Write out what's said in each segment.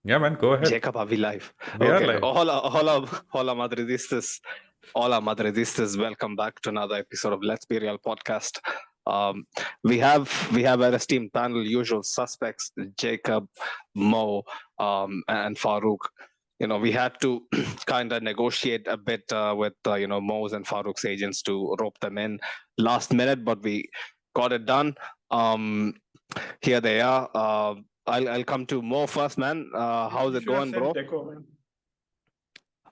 Yeah, man, go ahead. Jacob, are we live? We are live. Hola, Madridistas. Hola, Madridistas. Welcome back to another episode of Let's Be Real podcast. We have our esteemed panel, usual suspects, Jacob, Mo, and Farouk. We had to kind of negotiate a bit with Mo's and Farouk's agents to rope them in last minute, but we got it done. Here they are. I'll come to Mo first, man. How's it going, bro? Deco, man.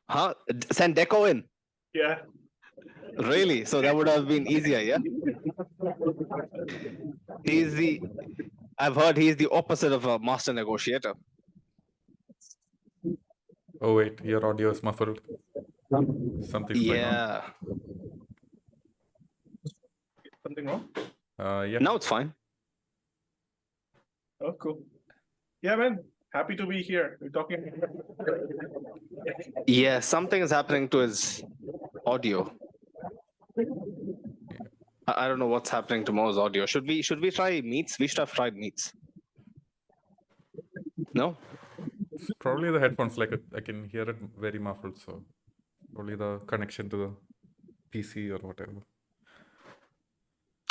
Huh? Send Deco in. Yeah. Really? So that would have been easier, yeah? I've heard he's the opposite of a master negotiator. Oh, wait, your audio is muffled. Something's going on. Yeah. Something wrong? Yeah. Now it's fine. Oh, cool. Yeah, man. Happy to be here. We're talking. Yeah, something is happening to his audio. I don't know what's happening to Mo's audio. Should we try Meets? We should have tried Meets. No? It's probably the headphones, like I can hear it very muffled, so probably the connection to the PC or whatever.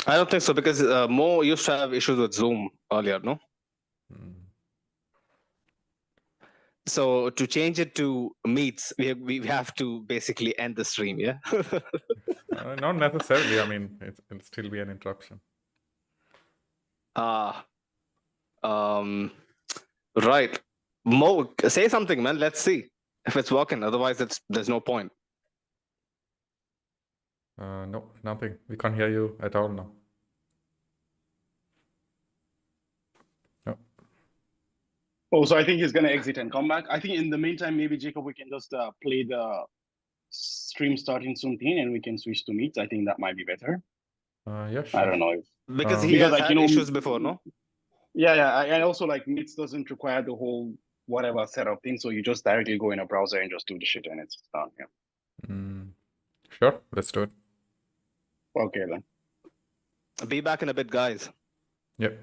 I don't think so, because Mo used to have issues with Zoom earlier, no? So to change it to Meets, we have to basically end the stream, yeah? Not necessarily. I mean, it'll still be an interruption. Right. Mo, say something, man. Let's see if it's working. Otherwise, there's no point. No, nothing. We can't hear you at all now. No. Oh, so I think he's going to exit and come back. I think in the meantime, maybe Jacob, we can just play the stream starting soon thing and we can switch to Meets. I think that might be better. Yeah, sure. I don't know. Because he has had issues before, no? Yeah. And also, like, Meets doesn't require the whole whatever setup thing. So you just directly go in a browser and just do the shit and it's done. Yeah. Sure, let's do it. Okay, then. Be back in a bit, guys. Yep.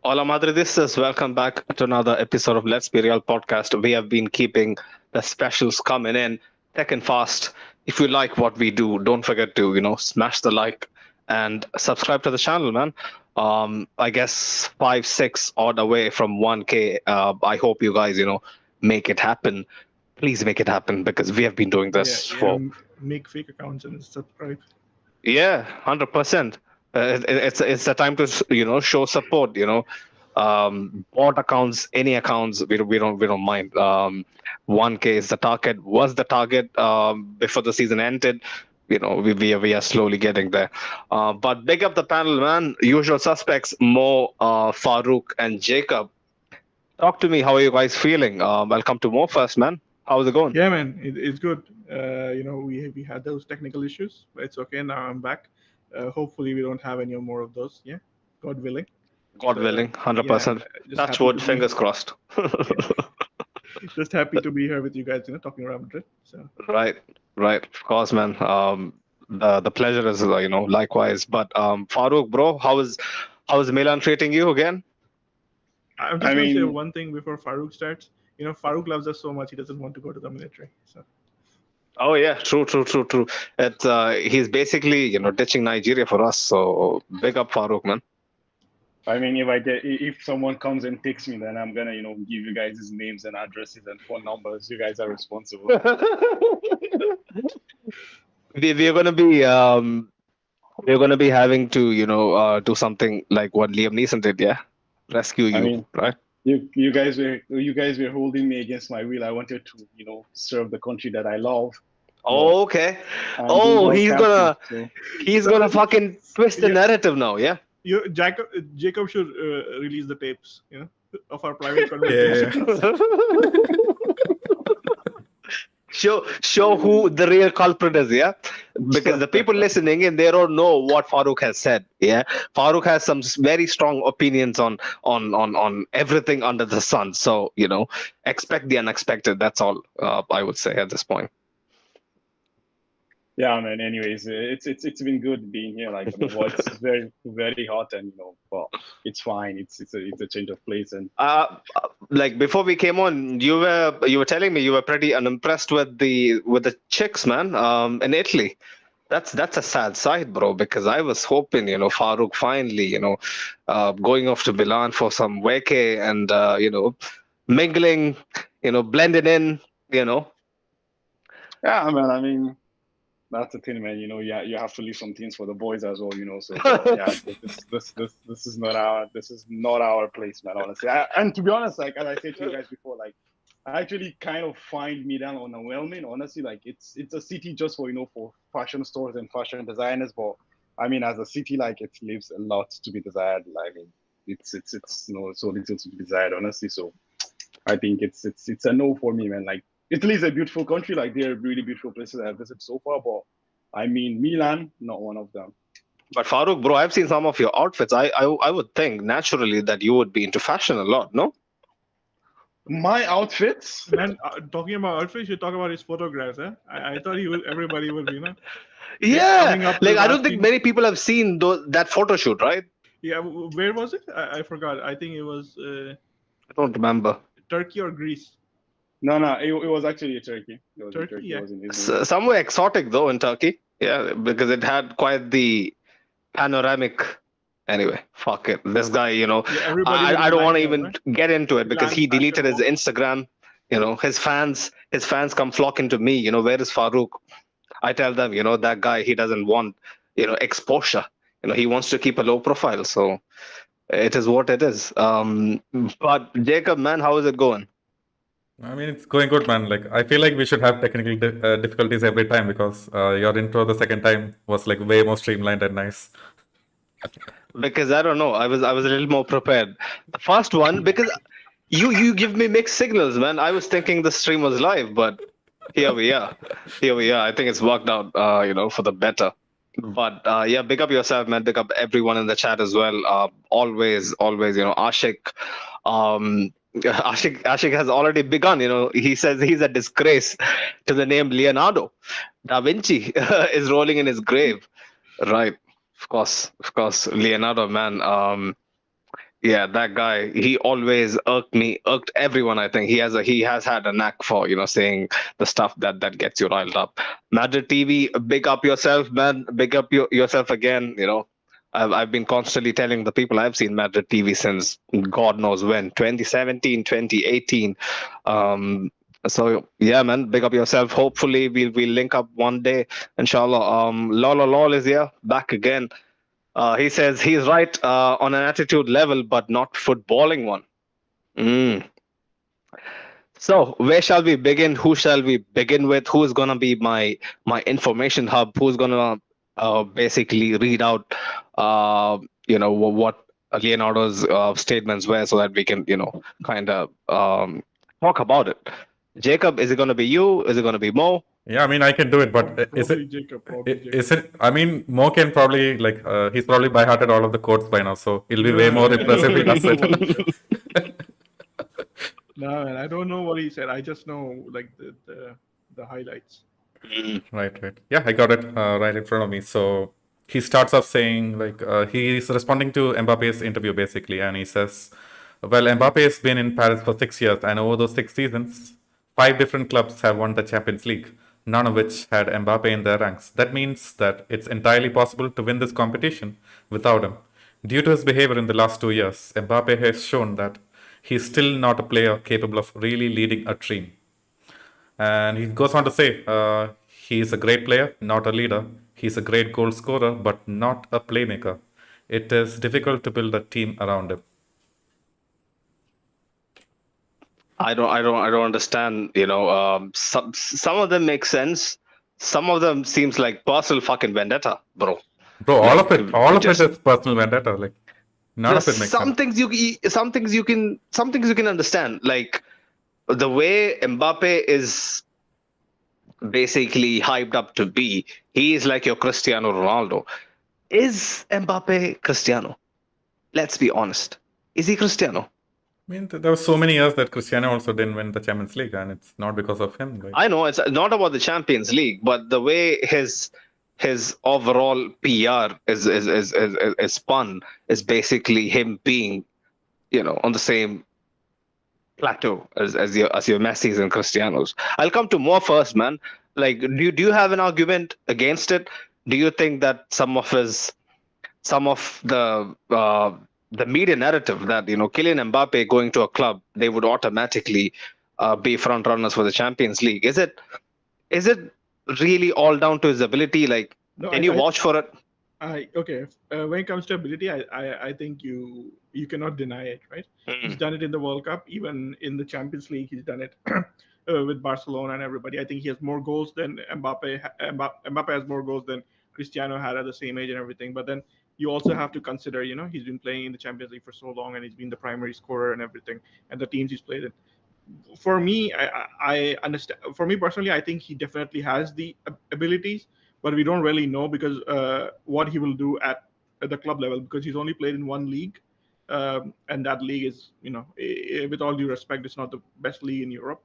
Hola Madridistas, welcome back to another episode of Let's Be Real podcast. We have been keeping the specials coming in thick and fast. If you like what we do, don't forget to, smash the like and subscribe to the channel, man. I guess 5-6 odd away from 1K. I hope you guys, make it happen. Please make it happen because we have been doing this for make fake accounts and subscribe. 100%. It's a time to show support. Bot accounts, any accounts, we don't mind. 1K is the target. Was the target before the season ended? We are slowly getting there. But big up the panel, man. Usual suspects: Mo, Farouk, and Jacob. Talk to me. How are you guys feeling? I'll come to Mo first, man. How's it going? Yeah, man, it's good. We had those technical issues, but it's okay. Now I'm back. Hopefully, we don't have any more of those. Yeah, God willing. God willing, 100%. Touch wood, fingers crossed. Just happy to be here with you guys, talking around Madrid. So Right, of course, man. The pleasure is, likewise. But Farouk, bro, how is Milan treating you again? I'm just going to say one thing before Farouk starts. Farouk loves us so much, he doesn't want to go to the military. So. Oh yeah, true. He's basically ditching Nigeria for us. So big up Farouk, man. I mean, if someone comes and takes me, then I'm gonna, give you guys his names and addresses and phone numbers. You guys are responsible. We're gonna be having to do something like what Liam Neeson did, yeah, rescue you, right? You guys were holding me against my will. I wanted to, serve the country that I love. Oh, okay. Oh, he's gonna fucking twist the narrative now, yeah. Jacob should release the tapes, of our private conversations. Show who the real culprit is, yeah? Because the people listening and they don't know what Farouk has said, yeah? Farouk has some very strong opinions on everything under the sun. So, expect the unexpected. That's all I would say at this point. Yeah, man. Anyways, it's been good being here. Like, it's very very hot, and but it's fine. It's a change of place. And like before we came on, you were telling me you were pretty unimpressed with the chicks, man. In Italy, that's a sad sight, bro. Because I was hoping, Farouk finally, going off to Milan for some weke and mingling, blending in, Yeah, man. I mean, that's the thing, man. You have to leave some things for the boys as well, So yeah, this is not our place, man. Honestly, and to be honest, like as I said to you guys before, like I actually kind of find Milan underwhelming. Honestly, like it's a city just for for fashion stores and fashion designers, but I mean, as a city, like it leaves a lot to be desired. I mean, it's so little to be desired, honestly. So I think it's a no for me, man. Like Italy is a beautiful country. Like there are really beautiful places I've visited so far, but I mean Milan, not one of them. But Farouk, bro, I've seen some of your outfits. I would think naturally that you would be into fashion a lot, no? My outfits, man. Talking about outfits, you talk about his photographs, eh? I thought everybody would be, Yeah, like I don't think many people have seen that photo shoot, right? Yeah, where was it? I forgot. I think it was. I don't remember. Turkey or Greece? No, it was actually Turkey. It was Turkey, yeah. It was somewhere exotic though in Turkey, yeah, because it had quite the panoramic. Anyway, fuck it. This guy, I don't want to even get into it because he deleted his Instagram. His fans come flocking to me. Where is Farouk? I tell them, that guy, he doesn't want, exposure. He wants to keep a low profile. So it is what it is. But Jacob, man, how is it going? I mean, it's going good, man. Like, I feel like we should have technical difficulties every time because your intro the second time was like way more streamlined and nice. Because I don't know, I was a little more prepared. The first one, because you give me mixed signals, man. I was thinking the stream was live, but here we are. I think it's worked out, for the better. But yeah, big up yourself, man. Big up everyone in the chat as well. Always, Ashik. Ashik has already begun. He says he's a disgrace to the name Leonardo. Da Vinci is rolling in his grave. Right. Of course, Leonardo, man. Yeah, that guy, he always irked everyone. I think he has had a knack for, saying the stuff that gets you riled up. Madrid TV, big up yourself, man. Big up yourself again. I've been constantly telling the people I've seen Madrid TV since God knows when, 2017, 2018. Um, so yeah, man, big up yourself. Hopefully we'll link up one day, inshallah. Lol is here, back again. He says he's right on an attitude level, but not footballing one. Mm. So where shall we begin? Who shall we begin with? Who's gonna be my information hub? Who's gonna basically read out, what Leonardo's statements were, so that we can, kind of talk about it. Jacob, is it gonna be you? Is it gonna be Mo? Yeah, I mean, I can do it, but is Probably it? Jacob. Probably Jacob. Is it? I mean, Mo can probably he's probably by hearted all of the quotes by now, so it'll be way No, more I impressive if he don't does know what he it. said. No, man, I don't know what he said. I just know like the highlights. Right. Yeah, I got it right in front of me. So he starts off saying he's responding to Mbappe's interview basically, and he says, "Well, Mbappe has been in Paris for 6 years, and over those 6 seasons, 5 different clubs have won the Champions League, none of which had Mbappe in their ranks. That means that it's entirely possible to win this competition without him. Due to his behavior in the last 2 years, Mbappe has shown that he's still not a player capable of really leading a team." And he goes on to say, he's a great player, not a leader. He's a great goal scorer, but not a playmaker. It is difficult to build a team around him. I don't understand. Some of them make sense. Some of them seems like personal fucking vendetta, bro. Bro, Like all of it just is personal vendetta. Like none there's of it makes sense. some things you can understand. Like the way Mbappe is basically hyped up to be. He is like your Cristiano Ronaldo. Is Mbappe Cristiano? Let's be honest. Is he Cristiano? I mean, there were so many years that Cristiano also didn't win the Champions League, and it's not because of him. Like, I know it's not about the Champions League, but the way his overall PR is spun is basically him being, on the same plateau as your Messi's and Cristianos. I'll come to more first, man. Like, do you have an argument against it? Do you think that some of the media narrative that Kylian Mbappe going to a club, they would automatically be front runners for the Champions League? Is it really all down to his ability? Like, No, can you vouch for it? Okay. When it comes to ability, I think you cannot deny it, right? He's done it in the World Cup, even in the Champions League. He's done it with Barcelona and everybody. I think he has more goals than Mbappe. Mbappe has more goals than Cristiano had at the same age and everything. But then you also have to consider, he's been playing in the Champions League for so long, and he's been the primary scorer and everything, and the teams he's played in. For me, I understand. For me personally, I think he definitely has the abilities, but we don't really know because what he will do at the club level, because he's only played in one league, and that league is, with all due respect, it's not the best league in Europe.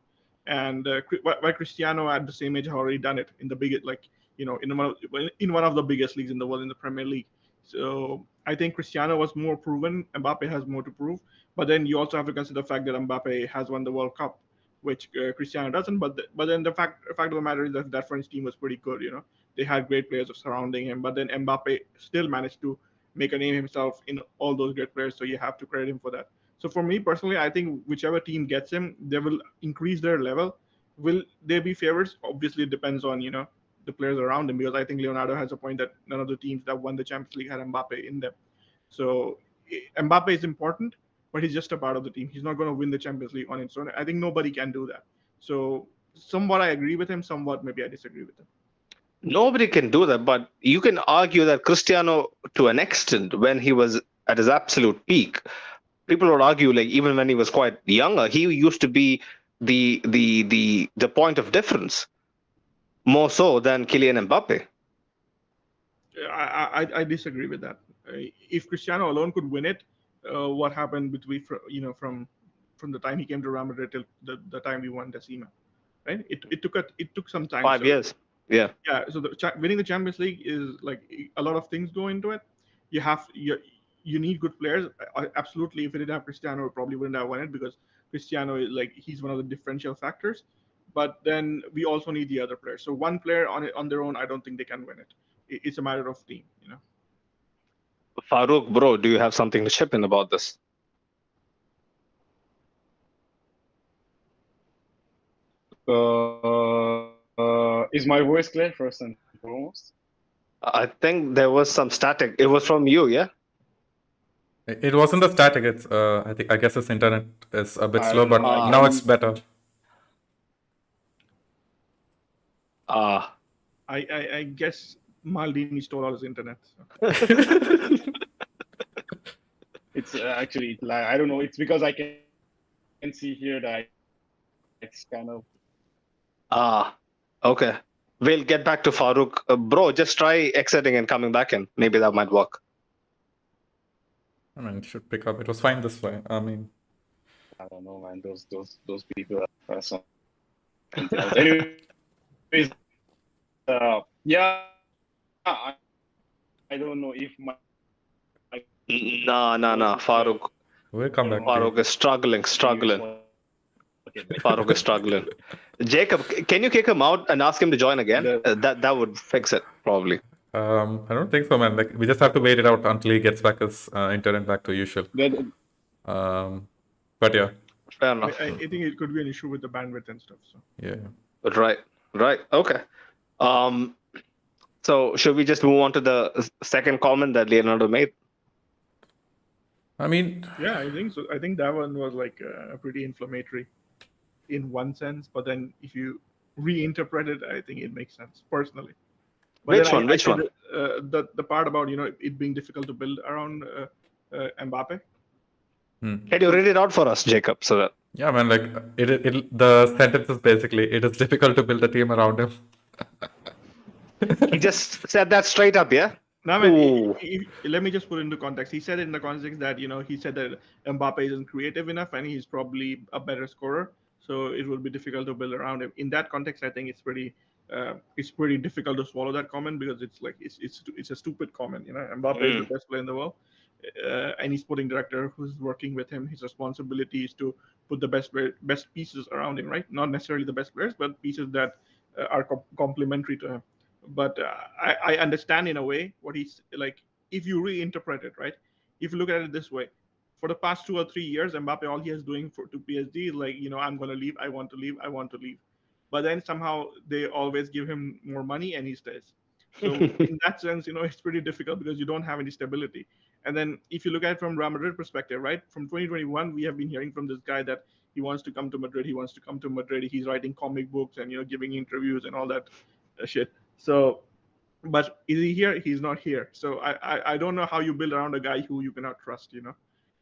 And while Cristiano at the same age have already done it in the biggest, like in one of the biggest leagues in the world, in the Premier League. So I think Cristiano was more proven. Mbappe has more to prove. But then you also have to consider the fact that Mbappe has won the World Cup, which Cristiano doesn't. But then the fact of the matter is that French team was pretty good. They had great players surrounding him. But then Mbappe still managed to make a name himself in all those great players. So you have to credit him for that. So for me personally, I think whichever team gets him, they will increase their level. Will they be favorites? Obviously, it depends on the players around him, because I think Leonardo has a point that none of the teams that won the Champions League had Mbappe in them. So Mbappe is important, but he's just a part of the team. He's not going to win the Champions League on its own. I think nobody can do that. So somewhat I agree with him, somewhat maybe I disagree with him. Nobody can do that, but you can argue that Cristiano, to an extent, when he was at his absolute peak, people would argue, like, even when he was quite younger, he used to be the point of difference more so than Kylian Mbappe. I disagree with that. If Cristiano alone could win it, what happened between from the time he came to Real Madrid till the time we won Decima, right? It took some time. 5 years. Yeah. Yeah. So winning the Champions League is like a lot of things go into it. You you need good players. Absolutely, if we didn't have Cristiano, we probably wouldn't have won it because Cristiano is like he's one of the differential factors. But then we also need the other players. So one player on their own, I don't think they can win it. It's a matter of team, you know. Farouk, bro, do you have something to chip in about this? Is my voice clear first and foremost? I think there was some static. It was from you, yeah? It wasn't the static. It's I guess his internet is a bit I slow, don't but know, I now can- it's better. I guess Maldini stole all his internet. So. It's actually like I don't know. It's because I can see here that it's kind of Okay. We'll get back to Farouk. Bro, just try exiting and coming back in. Maybe that might work. I mean, it should pick up. It was fine this way. I mean, I don't know, man. Those people are something else. Anyways, yeah, I don't know if my No. Farouk. we'll come back to Farouk you. is struggling. Okay, Farouk is struggling. Jacob, can you kick him out and ask him to join again? That would fix it, probably. I don't think so, man. Like we just have to wait it out until he gets back his internet back to usual. But yeah, Fair enough. I think it could be an issue with the bandwidth and stuff. So yeah. Right. Okay. So should we just move on to the second comment that Leonardo made? I mean, yeah, I think so. I think that one was like pretty inflammatory in one sense, but then if you reinterpret it, I think it makes sense personally. But Which then one? Which I one? The part about it being difficult to build around Mbappe. Can you read it out for us, Jacob? So that yeah, man. Like the sentence is basically, it is difficult to build a team around him. he just said that straight up, yeah? No, I mean, Ooh. let me just put it into context. He said it in the context that he said that Mbappe isn't creative enough and he's probably a better scorer, so it will be difficult to build around him. In that context, I think it's pretty difficult to swallow that comment because it's like it's a stupid comment. Mbappe is the best player in the world, and he's sporting director who's working with him. His responsibility is to put the best pieces around him, right? Not necessarily the best players, but pieces that are complementary to him. But I understand in a way what he's like. If you reinterpret it, right? If you look at it this way, for the past 2 or 3 years, Mbappe, all he is doing to PSG is like, I'm going to leave. I want to leave. I want to leave. But then somehow they always give him more money and he stays. So in that sense, it's pretty difficult because you don't have any stability. And then if you look at it from Real Madrid perspective, right? From 2021, we have been hearing from this guy that he wants to come to Madrid. He wants to come to Madrid. He's writing comic books and giving interviews and all that shit. So, but is he here? He's not here. So I don't know how you build around a guy who you cannot trust.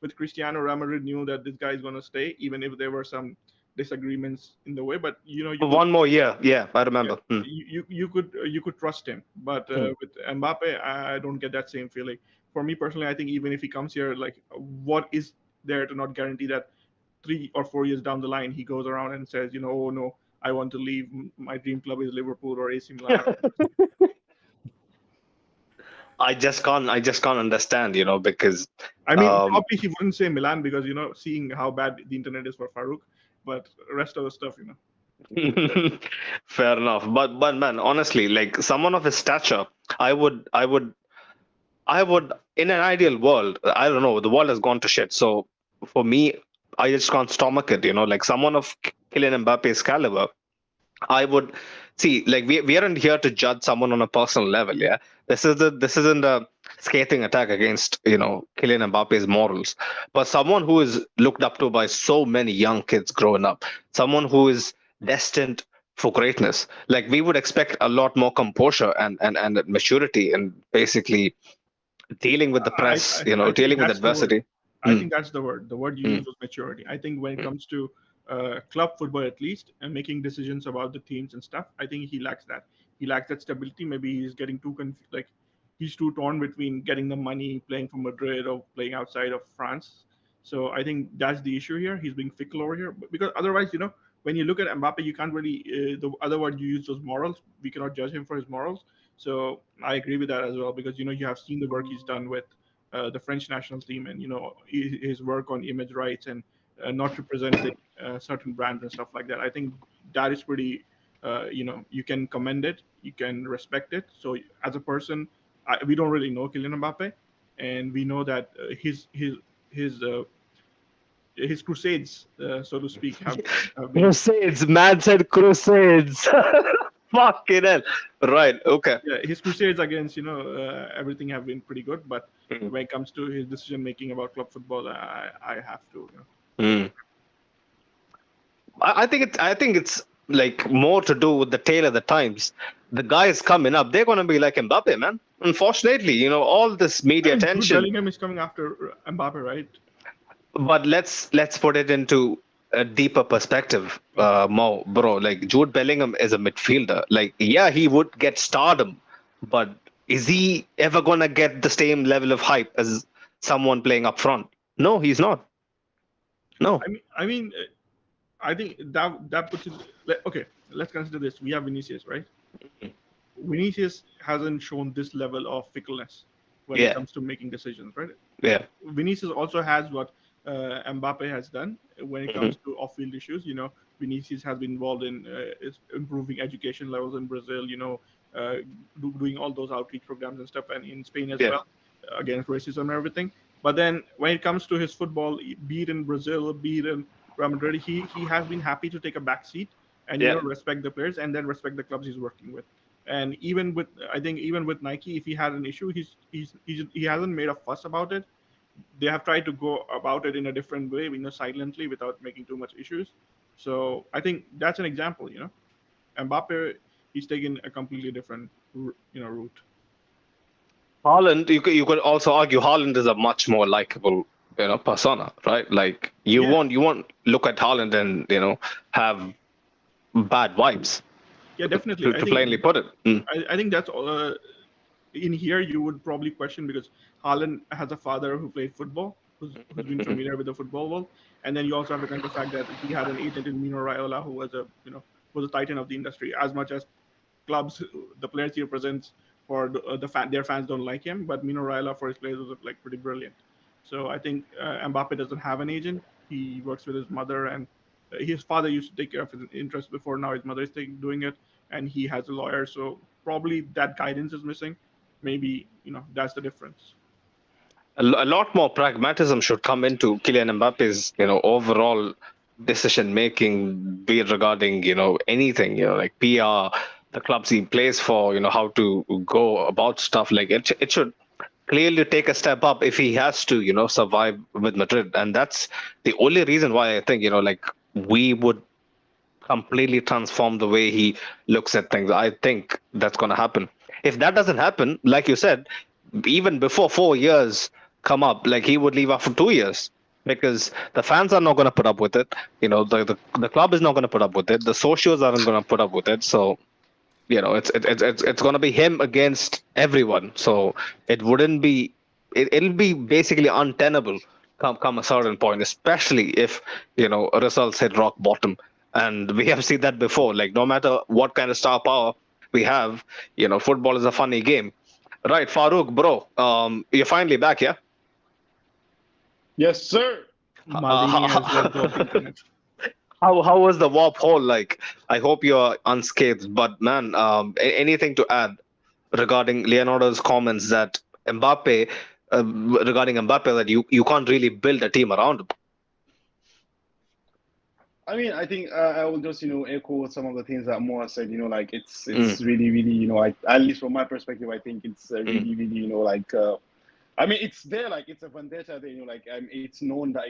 With Cristiano, Real Madrid knew that this guy is going to stay, even if there were some disagreements in the way. But one more year. Yeah, I remember. You could trust him, but with Mbappe, I don't get that same feeling. For me personally, I think even if he comes here, like, what is there to not guarantee that 3 or 4 years down the line he goes around and says, oh no, I want to leave. My dream club is Liverpool or AC Milan. I just can't understand, because I mean, probably he wouldn't say Milan because seeing how bad the internet is for Farouk, but rest of the stuff, Fair enough. But man, honestly, like someone of his stature, I would in an ideal world, I don't know, the world has gone to shit. So for me, I just can't stomach it, like someone of Kylian Mbappe's caliber, I would see, like, we aren't here to judge someone on a personal level. Yeah, this isn't a scathing attack against Kylian Mbappe's morals, but someone who is looked up to by so many young kids growing up, someone who is destined for greatness. Like, we would expect a lot more composure and maturity and basically dealing with the press, dealing with adversity. I think that's the word. The word you use was maturity. I think when it comes to club football, at least, and making decisions about the teams and stuff, I think he lacks that. He lacks that stability. Maybe he's getting he's too torn between getting the money, playing for Madrid, or playing outside of France. So I think that's the issue here. He's being fickle over here because otherwise, when you look at Mbappe, you can't really. The other word you use was morals. We cannot judge him for his morals. So I agree with that as well because you have seen the work he's done with the French national team, and his work on image rights and not representing certain brands and stuff like that. I think that is pretty. You can commend it, you can respect it. So as a person, we don't really know Kylian Mbappe, and we know that his crusades, so to speak, have been. Crusades, man said crusades. Fucking hell. Right, okay. Yeah, his crusades against everything have been pretty good, but Mm. when it comes to his decision making about club football, I have to. I think it's like more to do with the tail of the times. The guys coming up, they're gonna be like Mbappe, man. Unfortunately, all this media Jude attention. Bellingham is coming after Mbappe, right? But let's put it into a deeper perspective, Mo, bro. Like Jude Bellingham is a midfielder. Like, yeah, he would get stardom, but is he ever gonna get the same level of hype as someone playing up front? No, he's not. No. I think that puts it. Okay, let's consider this. We have Vinicius, right? Vinicius hasn't shown this level of fickleness when it comes to making decisions, right? Yeah. Vinicius also has what Mbappe has done when it comes to off-field issues. Vinicius has been involved in improving education levels in Brazil. Doing all those outreach programs and stuff, and in Spain as well, against racism and everything. But then when it comes to his football, be it in Brazil, be it in Real Madrid, he has been happy to take a back seat and respect the players and then respect the clubs he's working with. And even with Nike, if he had an issue, he hasn't made a fuss about it. They have tried to go about it in a different way, silently without making too much issues. So I think that's an example. Mbappe, he's taken a completely different route. Haaland, you could also argue Haaland is a much more likable persona, right? Like you won't look at Haaland and have bad vibes. Yeah, definitely. To plainly put it. I think that's all. In here, you would probably question because Haaland has a father who played football, who's been familiar with the football world, and then you also have to consider the fact that he had an agent in Mino Raiola, who was a titan of the industry. As much as clubs, the players he represents, for their fans don't like him, but Mino Raiola for his players was like pretty brilliant. So I think Mbappe doesn't have an agent. He works with his mother, and his father used to take care of his interests before. Now his mother is doing it, and he has a lawyer. So probably that guidance is missing. Maybe that's the difference. A lot more pragmatism should come into Kylian Mbappe's overall decision making, be it regarding anything like PR, the clubs he plays for, how to go about stuff. Like it should clearly take a step up if he has to survive with Madrid, and that's the only reason why I think like we would completely transform the way he looks at things. I think that's going to happen. If that doesn't happen, like you said, even before 4 years come up, like he would leave after 2 years because the fans are not going to put up with it. The club is not going to put up with it. The socials aren't going to put up with it. So it's going to be him against everyone. So it wouldn't be. It'll be basically untenable come a certain point, especially if results hit rock bottom. And we have seen that before. Like no matter what kind of star power we have, football is a funny game. Right, Farouk, bro, you're finally back, yeah? Yes, sir. How was the warp hole like? I hope you're unscathed, but man, anything to add regarding Leonardo's comments that Mbappe, regarding Mbappe, that you can't really build a team around him? I mean, I think I will just, echo some of the things that Moa said. Like it's really, really, at least from my perspective, I think it's really, really, I mean, it's there, like it's a vendetta there, it's known that,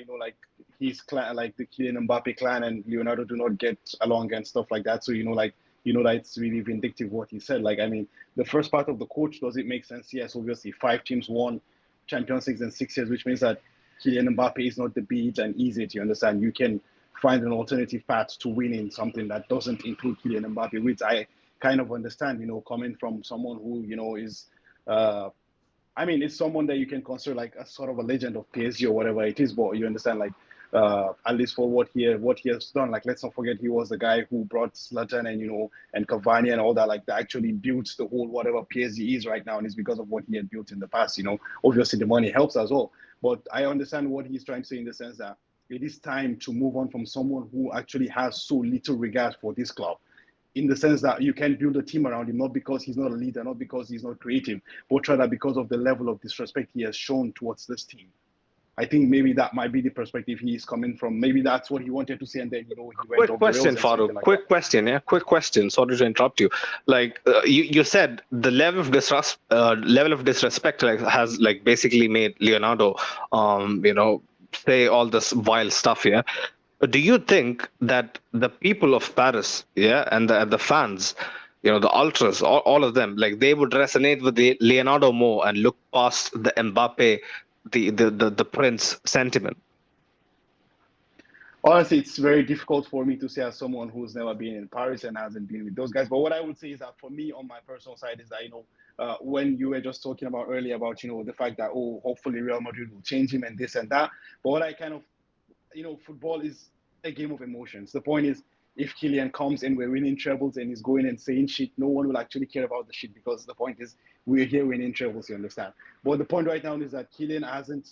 his clan, like the Kylian Mbappe clan and Leonardo do not get along and stuff like that. So, that it's really vindictive what he said. Like, I mean, the first part of the coach, does it make sense? Yes, obviously 5 teams won Champions League in 6 years, which means that Kylian Mbappe is not the beat and easy to understand. You can find an alternative path to winning something that doesn't include Kylian Mbappe, which I kind of understand, coming from someone who, is, I mean, it's someone that you can consider like a sort of a legend of PSG or whatever it is, but you understand, like, at least for what he has done. Like, let's not forget, he was the guy who brought Zlatan and Cavani and all that. Like, that actually built the whole whatever PSG is right now, and it's because of what he had built in the past. Obviously the money helps as well, but I understand what he's trying to say in the sense that it is time to move on from someone who actually has so little regard for this club. In the sense that you can build a team around him, not because he's not a leader, not because he's not creative, but rather because of the level of disrespect he has shown towards this team. I think maybe that might be the perspective he is coming from. Maybe that's what he wanted to say, and then he went Quick off the rails question, and something Farouk. like Quick question, yeah. Quick question. Sorry to interrupt you. Like you said, the level of disrespect has basically made Leonardo, say all this vile stuff. Yeah. Do you think that the people of Paris, yeah, and the fans, the ultras, all of them, like they would resonate with the Leonardo more and look past the Mbappe, the Prince sentiment? Honestly, it's very difficult for me to say as someone who's never been in Paris and hasn't been with those guys. But what I would say is that for me, on my personal side, is that when you were just talking about earlier about the fact that hopefully Real Madrid will change him and this and that. But what I kind of football is a game of emotions. The point is, if Kylian comes and we're winning trebles and he's going and saying shit, no one will actually care about the shit, because the point is we're here winning trebles. You understand? But the point right now is that Kylian hasn't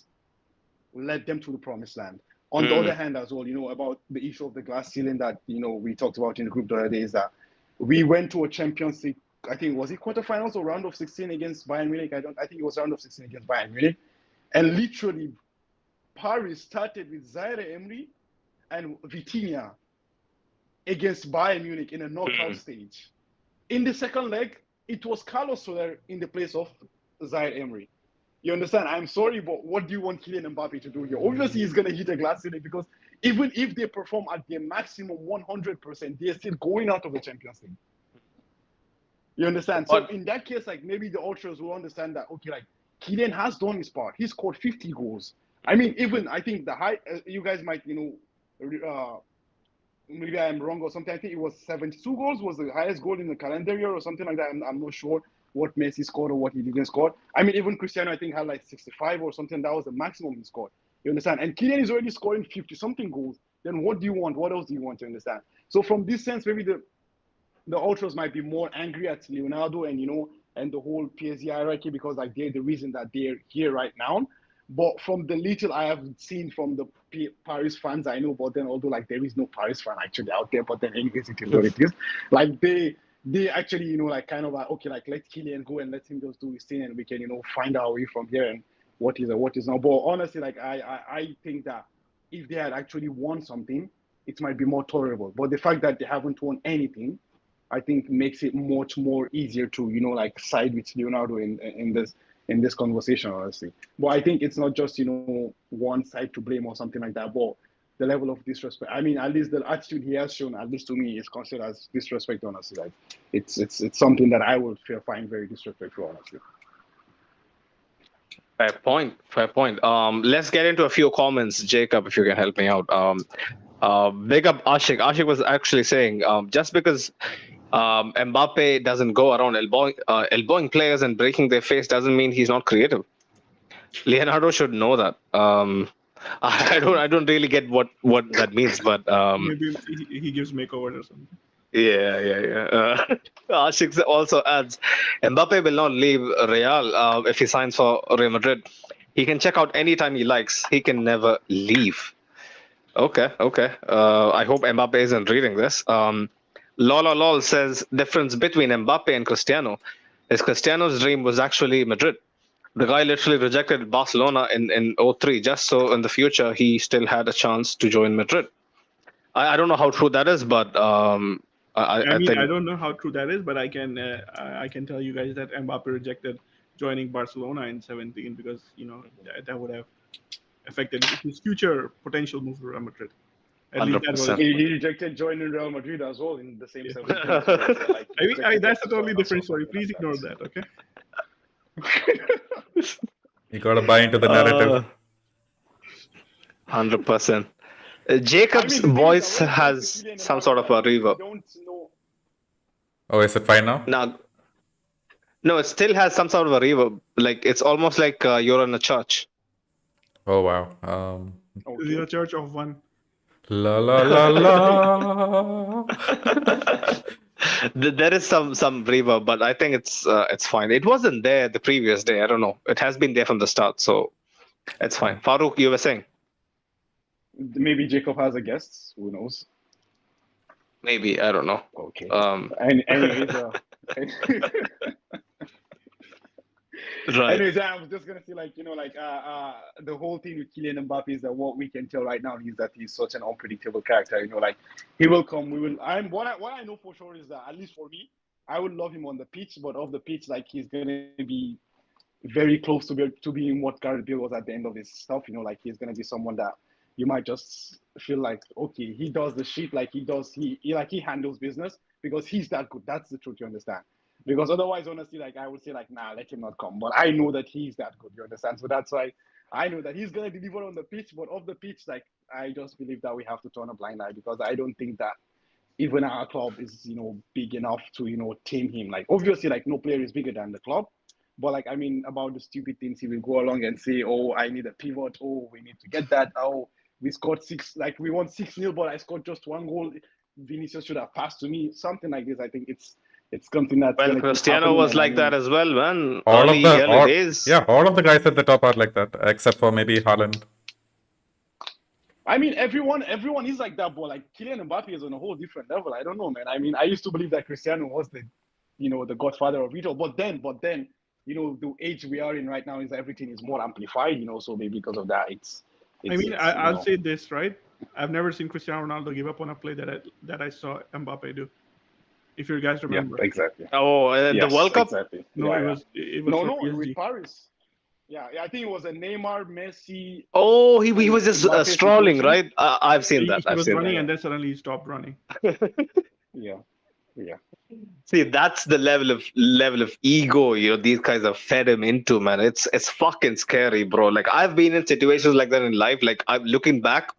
led them to the promised land. On the other hand, as well, about the issue of the glass ceiling that, we talked about in the group the other day, is that we went to a Champions League, I think, was it quarterfinals or round of 16 against Bayern Munich? I think it was round of 16 against Bayern Munich. And literally, Paris started with Zaire Emery and Vitinha against Bayern Munich in a knockout stage. In the second leg, it was Carlos Soler in the place of Zaire Emery. You understand? I'm sorry, but what do you want Kylian Mbappe to do here? Obviously, he's going to hit a glass ceiling, because even if they perform at their maximum 100%, they're still going out of the Champions League. You understand? So in that case, maybe the ultras will understand that, okay, Kylian has done his part. He scored 50 goals. I mean, even I think the high, you guys might, maybe I'm wrong or something. I think it was 72 goals was the highest goal in the calendar year or something like that. I'm not sure what Messi scored or what he didn't score. I mean, even Cristiano, I think, had 65 or something. That was the maximum he scored. You understand? And Kylian is already scoring 50-something goals. Then what do you want? What else do you want to understand? So from this sense, maybe the ultras might be more angry at Leonardo and, and the whole PSG hierarchy, because they're the reason that they're here right now. But from the little I have seen from the Paris fans, I know about them, although there is no Paris fan actually out there, but then anyways, it is what it is. They actually, okay, let Kylian go and let him just do his thing, and we can, find our way from here and what is now. But honestly, I think that if they had actually won something, it might be more tolerable. But the fact that they haven't won anything, I think makes it much more easier to, side with Leonardo in this conversation, honestly. But I think it's not just, one side to blame or something like that, but the level of disrespect. I mean, at least the attitude he has shown, at least to me, is considered as disrespect, honestly. It's something that I would find very disrespectful, honestly. Fair point. Let's get into a few comments, Jacob, if you can help me out. Big up Ashik. Ashik was actually saying, just because Mbappe doesn't go around elbowing players and breaking their face doesn't mean he's not creative. Leonardo should know that. I don't really get what that means, but maybe he gives makeovers or something. Yeah. Ashik also adds, Mbappe will not leave Real if he signs for Real Madrid. He can check out anytime he likes. He can never leave. Okay. I hope Mbappe isn't reading this. Lol says, difference between Mbappe and Cristiano is Cristiano's dream was actually Madrid. The guy literally rejected Barcelona in 03 just so in the future he still had a chance to join Madrid. I don't know how true that is, but I think I don't know how true that is, but I can tell you guys that Mbappe rejected joining Barcelona in 17 because that would have affected his future potential move to Real Madrid. At least that was, he rejected joining Real Madrid as well in the same 17. I mean, that's a totally different story. Please ignore that, okay? You gotta buy into the narrative. 100%. Jacob's voice has some sort of a reverb. Oh, is it fine now? No, it still has some sort of a reverb. Like it's almost like you're in a church. Oh wow. The Okay. Church of One. La la la la. There is some reverb, but I think it's fine. It wasn't there the previous day. I don't know. It has been there from the start, so it's fine. Farouk, you were saying? Maybe Jacob has a guest. Who knows? Maybe, I don't know. Okay. Um, Anyways, right. anyways, I was just gonna say, like, the whole thing with Kylian Mbappe is that what we can tell right now is that he's such an unpredictable character. Like he will come. We will. What I know for sure is that, at least for me, I would love him on the pitch, but off the pitch, like, he's gonna be very close to being what Gareth Bale was at the end of his stuff. Like, he's gonna be someone that you might just feel like, okay, he does the shit, like he does, he handles business because he's that good. That's the truth, you understand? Because otherwise, honestly, like, I would say, like, nah, let him not come. But I know that he's that good, you understand? So that's why I know that he's gonna deliver on the pitch, but off the pitch, like, I just believe that we have to turn a blind eye, because I don't think that even our club is, big enough to, tame him. Like, obviously, like, no player is bigger than the club. But, like, I mean, about the stupid things, he will go along and say, oh, I need a pivot. Oh, we need to get that. Oh, we scored six, like, we won 6-0, but I scored just one goal. Vinicius should have passed to me. Something like this. I think it's something that's Well, going to keep Cristiano happening. was And I like that mean, as well, man. All of the Early days. all of the guys at the top are like that, except for maybe Haaland. I mean, everyone is like that, but, like, Kylian Mbappe is on a whole different level. I don't know, man. I mean, I used to believe that Cristiano was the godfather of it all. But then, the age we are in right now is everything is more amplified, so maybe because of that, I'll say this, right? I've never seen Cristiano Ronaldo give up on a play that I saw Mbappe do. If you guys remember. Yeah, exactly. Oh, Yes, the World Cup? Exactly. No, Yeah, it was no, for no, PSG. with Paris. Yeah, I think it was a Neymar, Messi. Oh, he was just Mbappe strolling, situation. right? I've seen that. He I've was seen running that. and then suddenly he stopped running. Yeah, yeah. See, that's the level of ego, these guys have fed him into, man. It's fucking scary, bro. Like, I've been in situations like that in life. Like, I'm looking back,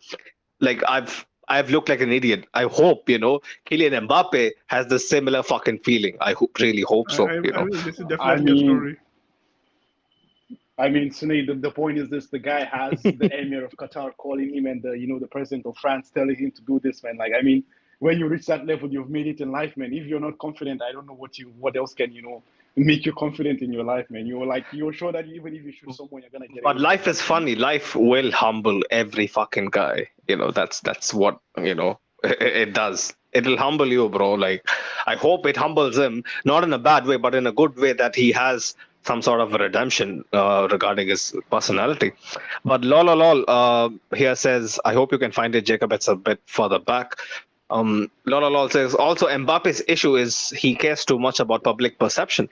like, I've looked like an idiot. I hope, Kylian Mbappe has the similar fucking feeling. Really hope so, I mean, this is I definitely a mean, story. Sunil, the point is this: the guy has the Emir of Qatar calling him, and the president of France telling him to do this, man. Like, I mean, when you reach that level, you've made it in life, man. If you're not confident, I don't know what else can make you confident in your life, man. You're sure that even if you shoot someone, you're gonna get But it. life is funny. Life will humble every fucking guy. That's what it does. It'll humble you, bro. Like, I hope it humbles him, not in a bad way, but in a good way, that he has some sort of a redemption regarding his personality. But lol here says, I hope you can find it, Jacob. It's a bit further back. Lol says also Mbappe's issue is he cares too much about public perception.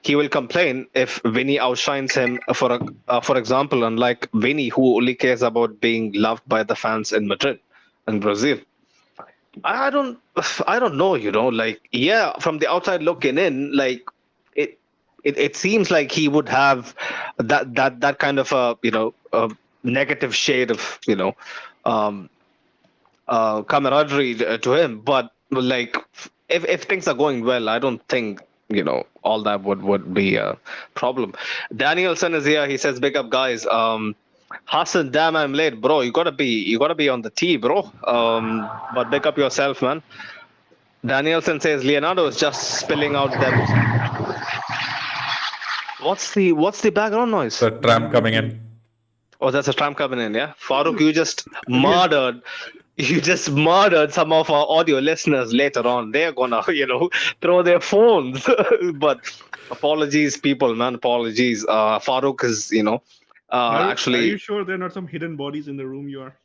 He will complain if Vinny outshines him. For example, unlike Vinny, who only cares about being loved by the fans in Madrid and Brazil. I don't I don't know, like, yeah, from the outside looking in, like, it seems like he would have that kind of a negative shade of um camaraderie to him. But, like, if things are going well, I don't think all that would be a problem. Danielson is here. He says, big up, guys. Hassan, damn, I'm late, bro. You gotta be on the tee, bro. But big up yourself, man. Danielson says Leonardo is just spilling out them. What's the background noise? The tram coming in. Oh, that's a tram coming in, yeah? Farouk, you just murdered some of our audio listeners later on. They're gonna, throw their phones. But apologies, people, man. Apologies. Farouk is, actually. Are you sure there are not some hidden bodies in the room you are?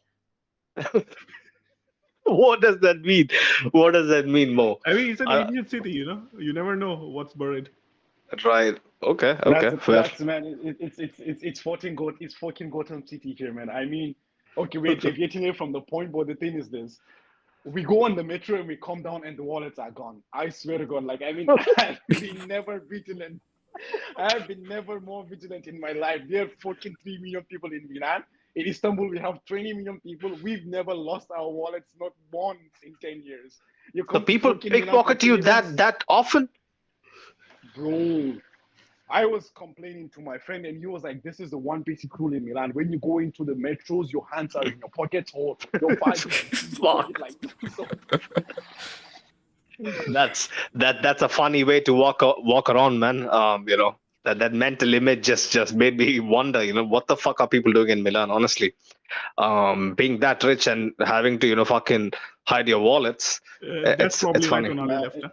What does that mean? What does that mean, Mo? I mean, it's an ancient city, You never know what's buried. Right. Okay. That's man. It's fucking Gotham City here, man. I mean, okay, we're deviating it from the point, but the thing is this: we go on the metro and we come down and the wallets are gone. I swear to God, like, I mean, I've been never vigilant. I have been never more vigilant in my life. There are fucking 3 million people in Milan. In Istanbul, we have 20 million people. We've never lost our wallets, not once in 10 years. So people pickpocket you that often? Bro, I was complaining to my friend, and he was like, "This is the one basic rule in Milan. When you go into the metros, your hands are in your pockets, or your five in your pocket, like so." That's a funny way to walk around, man. That mental image just made me wonder. What the fuck are people doing in Milan? Honestly, being that rich and having to fucking hide your wallets. That's It's probably why funny. Tonali left. Huh?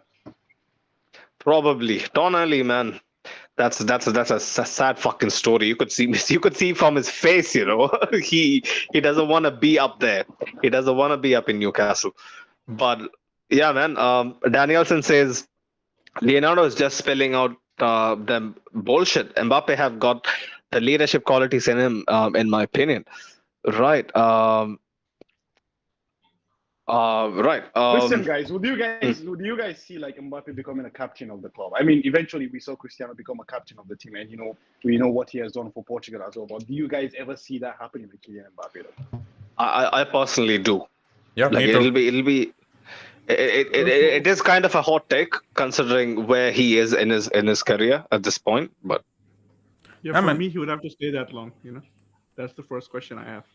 Probably Tonali, man. That's a sad fucking story. You could see from his face, he doesn't want to be up there. He doesn't want to be up in Newcastle. But yeah, man. Danielson says Leonardo is just spelling out the bullshit. Mbappe have got the leadership qualities in him, in my opinion. Right. Right. Listen, guys, would you guys see like Mbappe becoming a captain of the club? I mean, eventually we saw Cristiano become a captain of the team, and we know what he has done for Portugal as well. But do you guys ever see that happening with Kylian Mbappe? Though? I personally do. Yeah, Like me too. it is kind of a hot take considering where he is in his career at this point. But Yeah, for man. me, he would have to stay that long. That's the first question I have.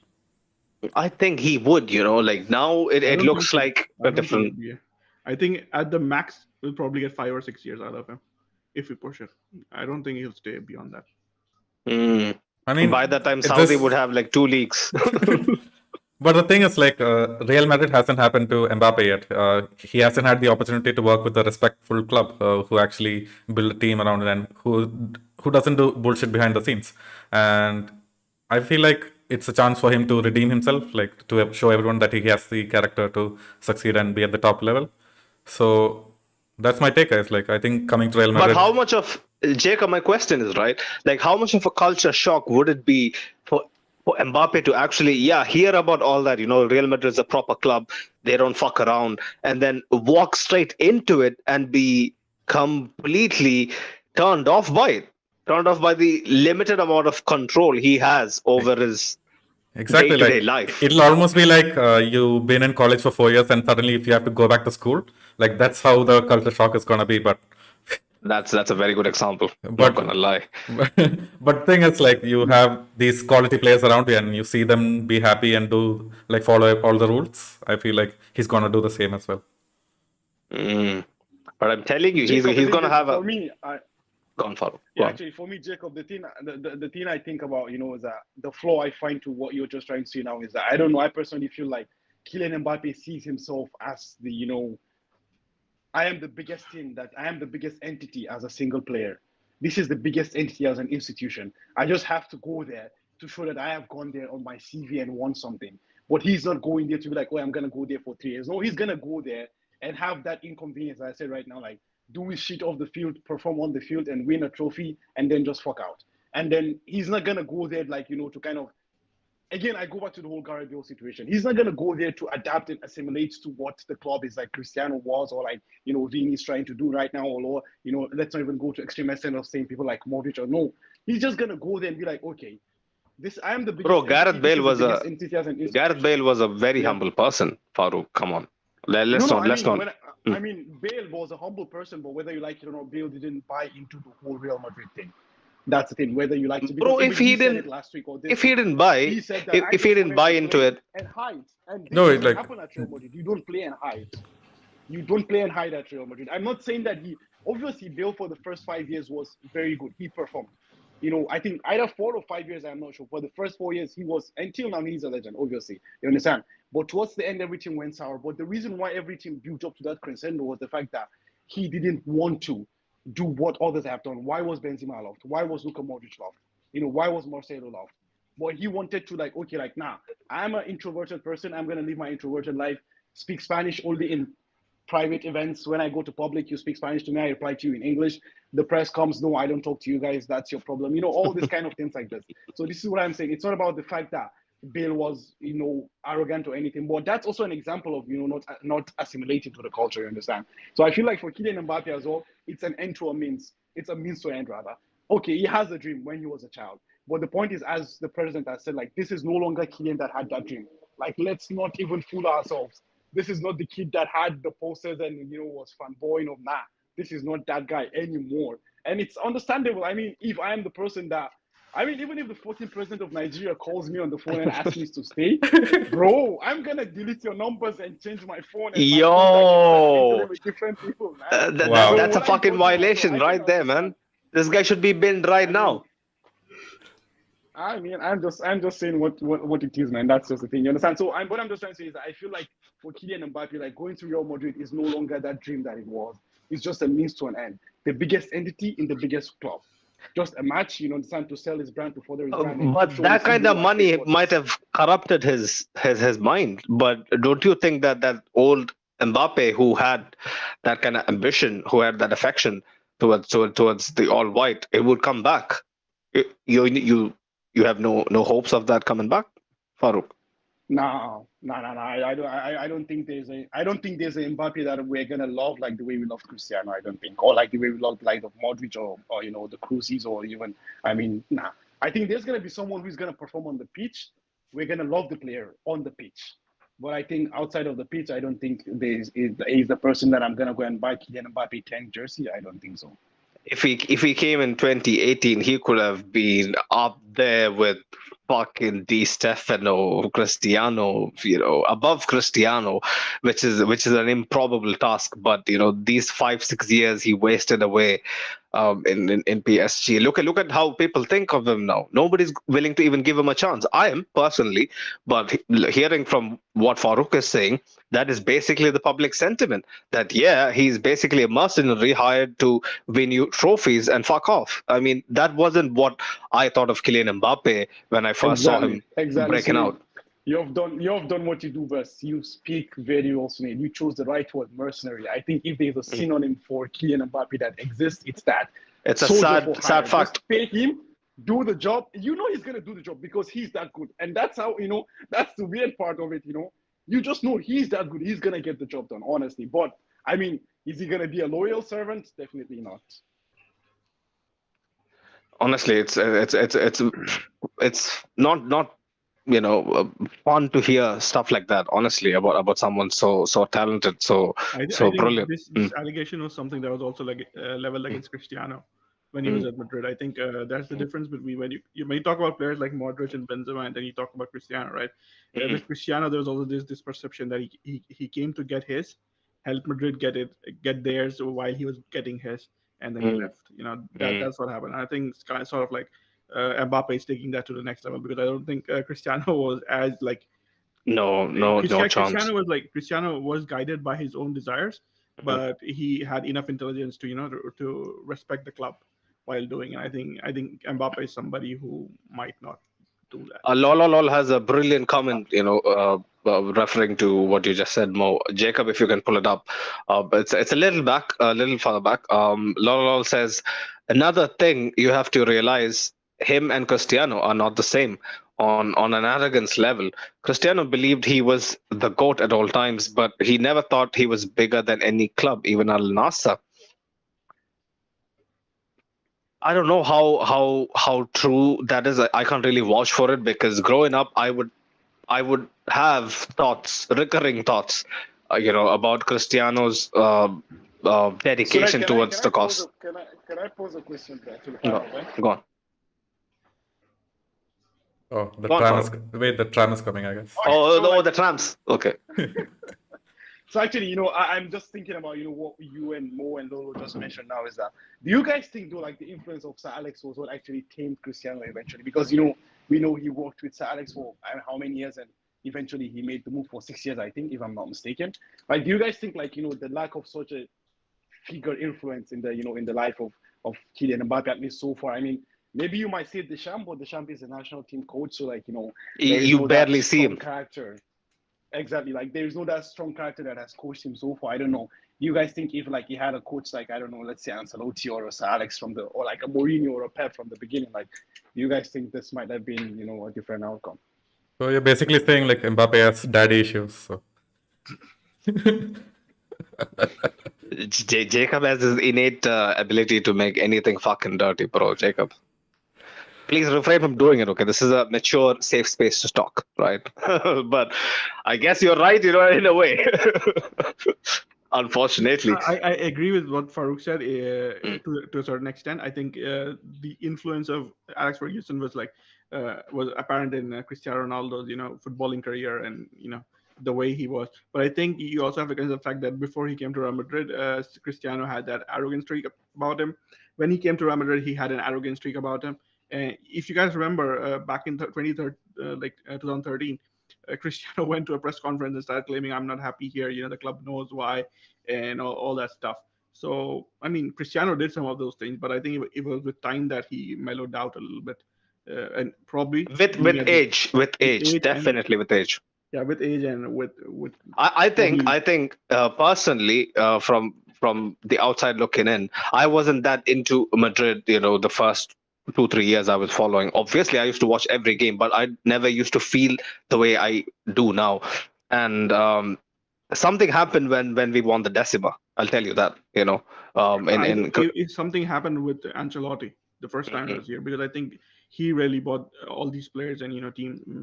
I think he would. Like now I it don't looks think like I a don't think different. it'd be I think at the max we'll probably get 5 or 6 years out of him if we push it. I don't think he'll stay beyond that. I mean, By that time, it's Saudi just- would have like 2 leagues. But the thing is, like, Real Madrid hasn't happened to Mbappe yet. He hasn't had the opportunity to work with a respectful club who actually build a team around it and who doesn't do bullshit behind the scenes. And I feel like it's a chance for him to redeem himself, like to show everyone that he has the character to succeed and be at the top level. So that's my take, guys. Like, I think coming to Real But Madrid. how much of Jacob? My question is right. Like, how much of a culture shock would it be for Mbappe to actually, hear about all that? Real Madrid is a proper club. They don't fuck around, and then walk straight into it and be completely turned off by it, turned off by the limited amount of control he has over his Exactly, day-to-day like life. it'll almost be like you've been in college for 4 years and suddenly if you have to go back to school, like that's how the culture shock is gonna be. But That's a very good example. Not but gonna lie. but thing is like you have these quality players around you and you see them be happy and do like follow all the rules. I feel like he's gonna do the same as well. But I'm telling you, Jacob, he's gonna have for a. me, Go on, follow. Go yeah, on. actually, for me, Jacob, the thing I think about, is that the flaw I find to what you're just trying to say now is that I don't know. I personally feel like Kylian Mbappe sees himself as I am the biggest entity as a single player. This is the biggest entity as an institution. I just have to go there to show that I have gone there on my CV and won something. But he's not going there to be like, oh, I'm going to go there for 3 years. No, he's going to go there and have that inconvenience, as I said right now, like do his shit off the field, perform on the field and win a trophy and then just fuck out. And then he's not going to go there like, to kind of, again, I go back to the whole Gareth Bale situation. He's not going to go there to adapt and assimilate to what the club is like Cristiano was or like, Vini's trying to do right now. Or, let's not even go to extreme extent of saying people like Modric or no. He's just going to go there and be like, okay, I am the biggest. Bro, Gareth Bale was a very humble person, Farouk. Come on. Let's not. I mean, Bale was a humble person, but whether you like it or not, Bale didn't buy into the whole Real Madrid thing. That's the thing. Whether you like to, Bro, if he didn't buy into it, and hide, and this No, doesn't like- happen at Real Madrid. You don't play and hide. You don't play and hide at Real Madrid. I'm not saying that obviously Bale for the first 5 years was very good. He performed. I think either 4 or 5 years, I'm not sure. For the first 4 years, he was, until now, he's a legend, obviously. You understand? But towards the end, everything went sour. But the reason why everything built up to that crescendo was the fact that he didn't want to do what others have done. Why was Benzema loved? Why was Luka Modric loved? Why was Marcelo loved? But he wanted to I'm an introverted person. I'm going to live my introverted life, speak Spanish only in private events. When I go to public, you speak Spanish to me, I reply to you in English. The press comes, no, I don't talk to you guys. That's your problem. All these kind of things like this. So this is what I'm saying. It's not about the fact that Bale was, arrogant or anything, but that's also an example of, not assimilating to the culture, you understand? So I feel like for Kylian Mbappe as well, it's an end to a means. It's a means to end, rather. Okay, he has a dream when he was a child. But the point is, as the president has said, this is no longer Kylian that had that dream. Let's not even fool ourselves. This is not the kid that had the posters and, was fanboying of, nah. This is not that guy anymore. and it's understandable. I mean, if I am the person that, I mean, even if the 14th president of Nigeria calls me on the phone and asks me to stay, bro, I'm gonna delete your numbers and change my phone and my contact and start mingling Yo, with different people, man. Wow. So that's a what are you fucking talking about, bro? violation I can right there, man. understand. This guy should be binned right I now. mean, I'm just saying what it is, man. That's just the thing. You understand? So what I'm just trying to say is that I feel like for Kylian Mbappe, like going to Real Madrid is no longer that dream that it was. It's just a means to an end. The biggest entity in the biggest club. Just a match, you understand, to sell his brand, to further his brand, and keep But showing that his kind of ego as money what it might is. have corrupted his mind. But don't you think that old Mbappe, who had that kind of ambition, who had that affection towards the all white, it would come back? You have no hopes of that coming back, Farouk? No. I don't think there's a Mbappe that we're gonna love like the way we love Cristiano. I don't think, or like the way we love like the Modric or the Cruises or even. I mean, nah. I think there's gonna be someone who's gonna perform on the pitch. We're gonna love the player on the pitch, but I think outside of the pitch, I don't think is the person that I'm gonna go and buy Kylian Mbappe 10 jersey. I don't think so. If he came in 2018, he could have been up there with fucking Di Stefano, Cristiano, above Cristiano, which is an improbable task. But these 5-6 years he wasted away in PSG. Look at how people think of him now. Nobody's willing to even give him a chance. I am personally, but hearing from what Farouk is saying, that is basically the public sentiment. That he's basically a mercenary hired to win you trophies and fuck off. I mean, that wasn't what I thought of Kylian Mbappe when I first saw him Exactly. breaking So out. you have done what you do best. You speak very well, Sunil. You chose the right word, mercenary. I think if there's a synonym for Kylian Mbappe that exists, it's that. It's a Soldier for sad hire. fact. Just pay him, do the job. You know he's gonna do the job because he's that good. And that's how, that's the weird part of it, You just know he's that good. He's gonna get the job done, honestly. But I mean, is he gonna be a loyal servant? Definitely not. Honestly, it's not fun to hear stuff like that. Honestly, about someone so talented, so I think brilliant. this allegation was something that was also like leveled against Cristiano when he was at Madrid. I think that's the difference between when you talk about players like Modric and Benzema, and then you talk about Cristiano, right? With Cristiano, there was also this perception that he came to get his, help Madrid get theirs while he was getting his, and then he left. That's what happened. And I think it's kind of sort of like Mbappe is taking that to the next level because I don't think Cristiano was as like No chance. Cristiano was guided by his own desires, but he had enough intelligence to respect the club while doing it. I think Mbappe is somebody who might not do that. Lol has a brilliant comment, referring to what you just said, Mo. Jacob, if you can pull it up. But it's a little further back. Lol says, another thing you have to realize, him and Cristiano are not the same on an arrogance level. Cristiano believed he was the GOAT at all times, but he never thought he was bigger than any club, even Al Nassr. I don't know how true that is. I can't really vouch for it because growing up, I would have recurring thoughts, about Cristiano's dedication towards the cause. Can I pose a question to the No, panel, go on. Oh, Go on, the tram is coming, I guess. The trams. Okay. So actually, I'm just thinking about, what you and Mo and Lolo just mentioned now is that, do you guys think, though, like the influence of Sir Alex was what actually tamed Cristiano eventually? Because, we know he worked with Sir Alex for I don't know how many years, and eventually he made the move for 6 years, I think, if I'm not mistaken. Like, do you guys think, like, the lack of such a figure influence in the, in the life of Kylian Mbappe, at least so far? I mean, maybe you might say Deschamps, but Deschamps is a national team coach, so like, You barely see him. Character. Exactly, like there is no that strong character that has coached him so far. I don't know. Do you guys think if like he had a coach like, I don't know, let's say Ancelotti or Sir Alex or like a Mourinho or a Pep from the beginning, like, do you guys think this might have been a different outcome? So you're basically saying like Mbappe has daddy issues. So. Jacob has his innate ability to make anything fucking dirty, bro. Jacob, please refrain from doing it, okay? This is a mature, safe space to talk, right? But I guess you're right, in a way. unfortunately. I agree with what Farouk said to a certain extent. I think the influence of Alex Ferguson was apparent in Cristiano Ronaldo's footballing career and the way he was. But I think you also have to consider the fact that before he came to Real Madrid, Cristiano had that arrogant streak about him. When he came to Real Madrid, he had an arrogant streak about him. And if you guys remember, back in 2013, Cristiano went to a press conference and started claiming, "I'm not happy here. The club knows why," and all that stuff. So, I mean, Cristiano did some of those things, but I think it was with time that he mellowed out a little bit, and probably With age, age definitely with age. Yeah, with age and with. I think personally, from the outside looking in, I wasn't that into Madrid. The first 2-3 years I was following. Obviously, I used to watch every game, but I never used to feel the way I do now. And something happened when we won the Decima. I'll tell you that. If something happened with Ancelotti the first time I was here, because I think he really brought all these players and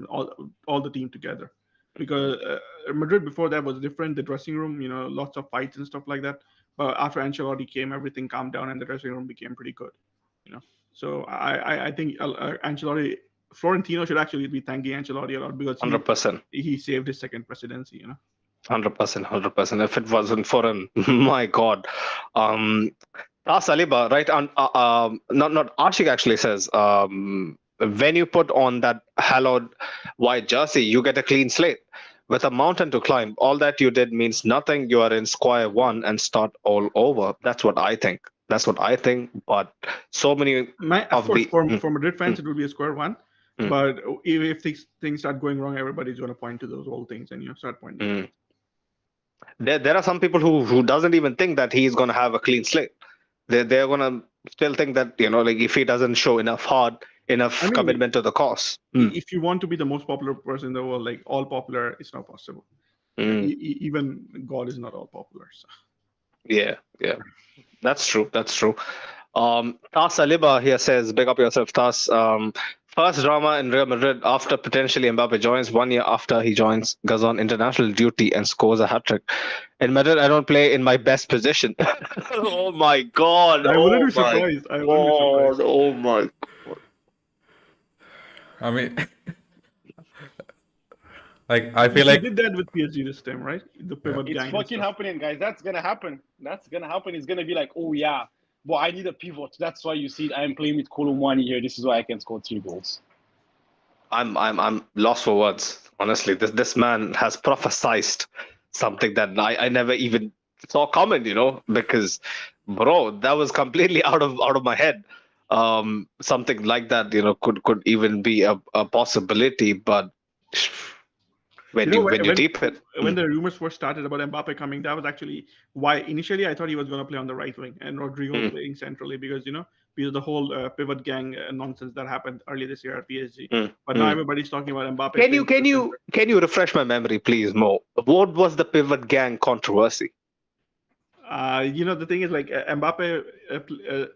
all the team together. Because Madrid before that was different. The dressing room, lots of fights and stuff like that. But after Ancelotti came, everything calmed down and the dressing room became pretty good. So I think Ancelotti, Florentino should actually be thanking Ancelotti a lot because 100%. He saved his second presidency. 100%. If it wasn't for him, my God. Saliba, right? Not Ashik actually says, when you put on that hallowed white jersey, you get a clean slate. With a mountain to climb, all that you did means nothing. You are in square one and start all over. That's what I think. But so many for Madrid fans, it will be a square one. But if things start going wrong, everybody's going to point to those old things and start pointing. There are some people who doesn't even think that he's going to have a clean slate. They're going to still think that like if he doesn't show enough commitment to the cause. If you want to be the most popular person in the world, like all popular, it's not possible. Even God is not all popular. So. Yeah, that's true. Tas Saliba here says, "Big up yourself, Tas." First drama in Real Madrid after potentially Mbappe joins. 1 year after he joins, goes on international duty and scores a hat-trick. In Madrid, I don't play in my best position. Oh my God! I wouldn't be surprised. Oh my God! I mean, I feel like he did that with PSG this time, right? The pivot gang. It's fucking happening, guys. That's gonna happen. It's gonna be like, oh yeah, but I need a pivot. That's why you see I'm playing with Kolomwani here. This is why I can score 3 goals. I'm lost for words. Honestly, this man has prophesized something that I never even saw coming. Because, bro, that was completely out of my head. Something like that, could even be a possibility, but when you deep it. When the rumors first started about Mbappe coming, that was actually why initially I thought he was going to play on the right wing and Rodrigo playing centrally because because of the whole pivot gang nonsense that happened earlier this year at PSG. But now everybody's talking about Mbappe. Can you refresh my memory, please, Mo? What was the pivot gang controversy? The thing is, like Mbappe,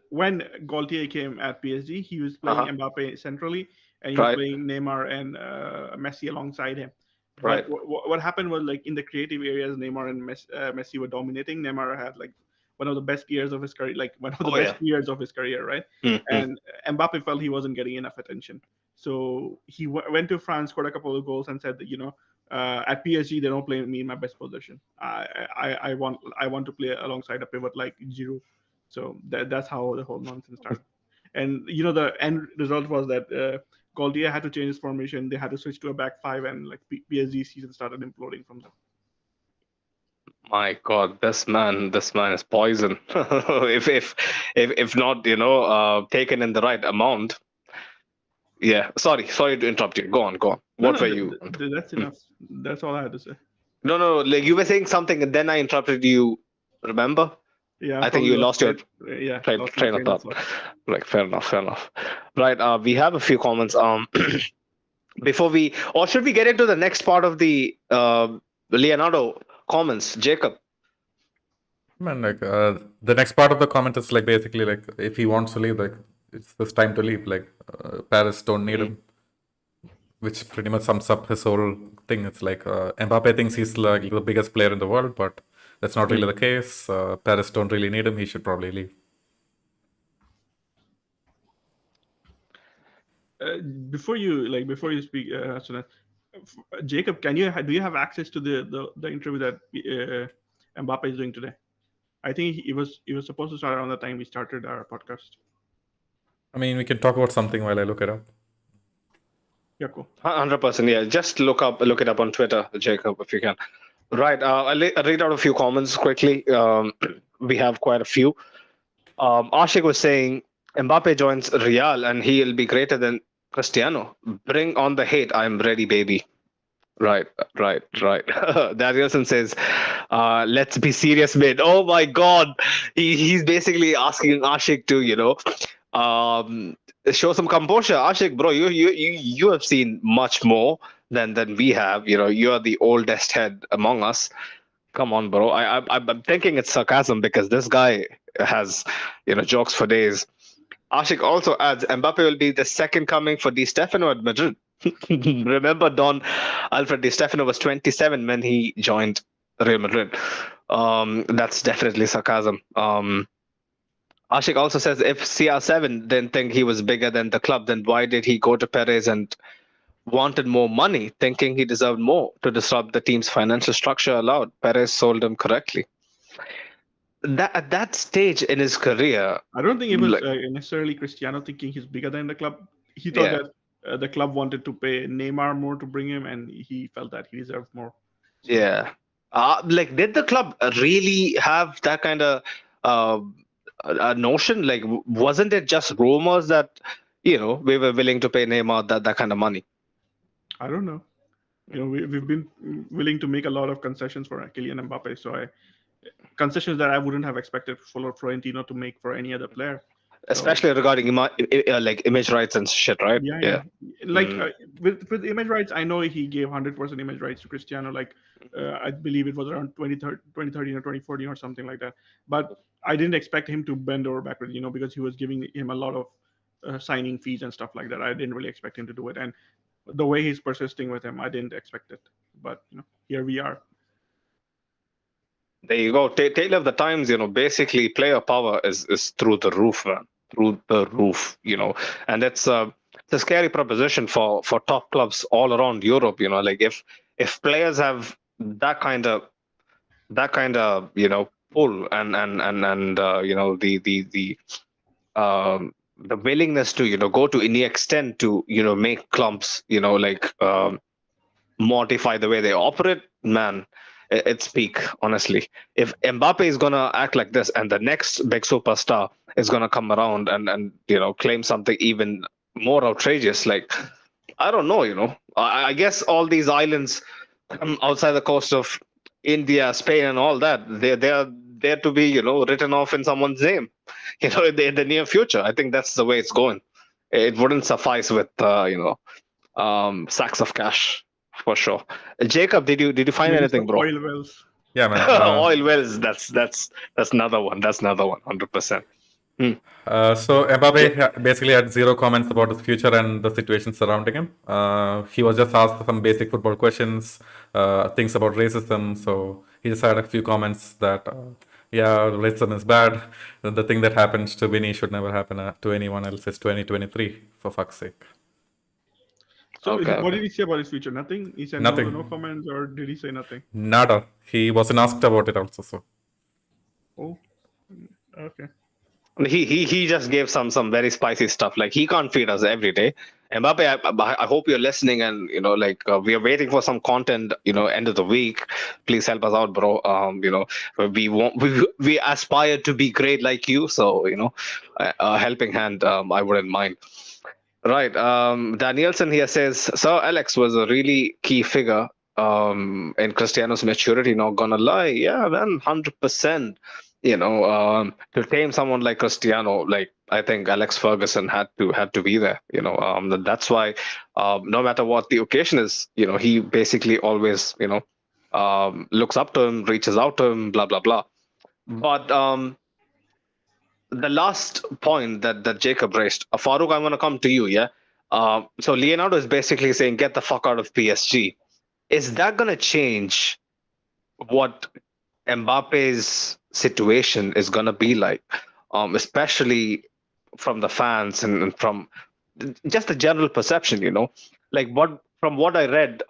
when Gaultier came at PSG, he was playing Mbappe centrally, and he was playing Neymar and Messi alongside him. Right. But what happened was, like in the creative areas, Neymar and Messi were dominating. Neymar had like one of the best years of his career, years of his career, right? And Mbappe felt he wasn't getting enough attention, so he went to France, scored a couple of goals, and said that at PSG they don't play me in my best position. I want to play alongside a pivot like Giroud. So that's how the whole nonsense started. And the end result was that Gaultier had to change his formation. They had to switch to a back five, and like PSG season started imploding from them. My God, this man is poison. if not, taken in the right amount. Yeah, sorry to interrupt you. Go on. What were you? That's enough. That's all I had to say. No, like you were saying something and then I interrupted you. Remember? Yeah. I think you lost your train of thought. Like fair enough. Right. We have a few comments. Should we get into the next part of the Leonardo comments, Jacob? Man, like the next part of the comment is like basically like if he wants to leave, like it's his time to leave. Like Paris don't need him, which pretty much sums up his whole thing. It's like Mbappe thinks he's like the biggest player in the world, but That's not really the case. Paris don't really need him. He should probably leave. Before you speak, Sunat, Jacob, do you have access to the interview that Mbappe is doing today? I think he was supposed to start around the time we started our podcast. I mean, we can talk about something while I look it up. Yeah, cool. 100%. Yeah, just look it up on Twitter, Jacob, if you can. Right. I'll read out a few comments quickly. We have quite a few. Ashik was saying Mbappe joins Real and he'll be greater than Cristiano. Bring on the hate. I'm ready, baby. Right. Danielson says, let's be serious, mate. Oh my God. He's basically asking Ashik to, show some composure. Ashik, bro, you have seen much more than we have. You are the oldest head among us. Come on, bro. I'm thinking it's sarcasm because this guy has, jokes for days. Ashik also adds, Mbappe will be the second coming for Di Stefano at Madrid. Remember, Don Alfred Di Stefano was 27 when he joined Real Madrid. That's definitely sarcasm. Ashik also says, if CR7 didn't think he was bigger than the club, then why did he go to Perez and wanted more money, thinking he deserved more to disrupt the team's financial structure allowed? Perez sold him correctly. At that stage in his career, I don't think it was necessarily Cristiano thinking he's bigger than the club. He thought that the club wanted to pay Neymar more to bring him, and he felt that he deserved more. So, yeah. Did the club really have that kind of a notion? Like, wasn't it just rumors that we were willing to pay Neymar that kind of money? I don't know. We've been willing to make a lot of concessions for Kylian Mbappe, so concessions that I wouldn't have expected for Florentino to make for any other player. Especially regarding image rights and shit, right? Yeah. With image rights, I know he gave 100% image rights to Cristiano. I believe it was around 2013 or 2014 or something like that. But I didn't expect him to bend over backwards, because he was giving him a lot of signing fees and stuff like that. I didn't really expect him to do it, and the way he's persisting with him, I didn't expect it. But here we are. There you go. Tale of the times, basically player power is through the roof, man. Through the roof, and it's a scary proposition for top clubs all around Europe. If players have that kind of pull and the willingness to go to any extent to make clubs modify the way they operate, man. It's peak, honestly. If Mbappe is gonna act like this, and the next big superstar is gonna come around and claim something even more outrageous, I don't know. I guess all these islands outside the coast of India, Spain, and all that, they are there to be written off in someone's name, in the near future. I think that's the way it's going. It wouldn't suffice with sacks of cash. For sure. Jacob, did you find anything, bro? Oil wells. Yeah, man. Oil wells. That's another one. That's another one. 100%. So Mbappe basically had zero comments about his future and the situation surrounding him. He was just asked some basic football questions, things about racism. So he just had a few comments that, racism is bad. The thing that happens to Vinny should never happen to anyone else. It's 2023, for fuck's sake. So what did he say about his future? Nothing? He said nothing. No comments, or did he say nothing? Nada. He wasn't asked about it also, so. Oh, okay. He just gave some very spicy stuff. Like, he can't feed us every day. Mbappe, I hope you're listening, and we are waiting for some content. End of the week. Please help us out, bro. We aspire to be great like you, so a helping hand. I wouldn't mind. Right. Danielson here says, Sir Alex was a really key figure in Cristiano's maturity, not gonna lie. Yeah, man, 100%. To tame someone like Cristiano, I think Alex Ferguson had to be there. That's why no matter what the occasion is, he basically always, looks up to him, reaches out to him, blah, blah, blah. But the last point that Jacob raised, Farouk, I'm going to come to you, yeah? So Leonardo is basically saying, get the fuck out of PSG. Is that going to change what Mbappe's situation is going to be like, especially from the fans and from just the general perception, like what I read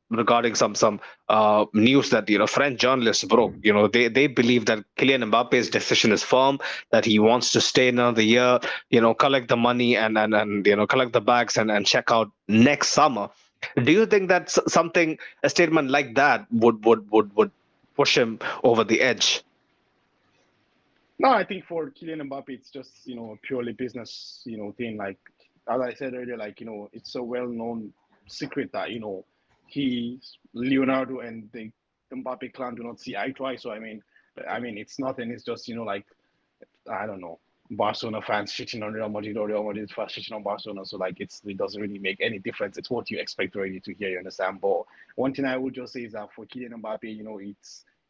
regarding some news that French journalists broke. They believe that Kylian Mbappe's decision is firm, that he wants to stay another year, collect the money and collect the bags and check out next summer. Do you think that something, a statement like that would push him over the edge? No, I think for Kylian Mbappe, it's just purely business thing. Like as I said earlier, like it's a well-known secret that he, Leonardo, and the Mbappe clan do not see eye to eye. So I mean, it's nothing. It's just like I don't know, Barcelona fans shitting on Real Madrid or Real Madrid fans shitting on Barcelona. So like it doesn't really make any difference. It's what you expect already to hear. You understand? But one thing I would just say is that for Kylian Mbappe,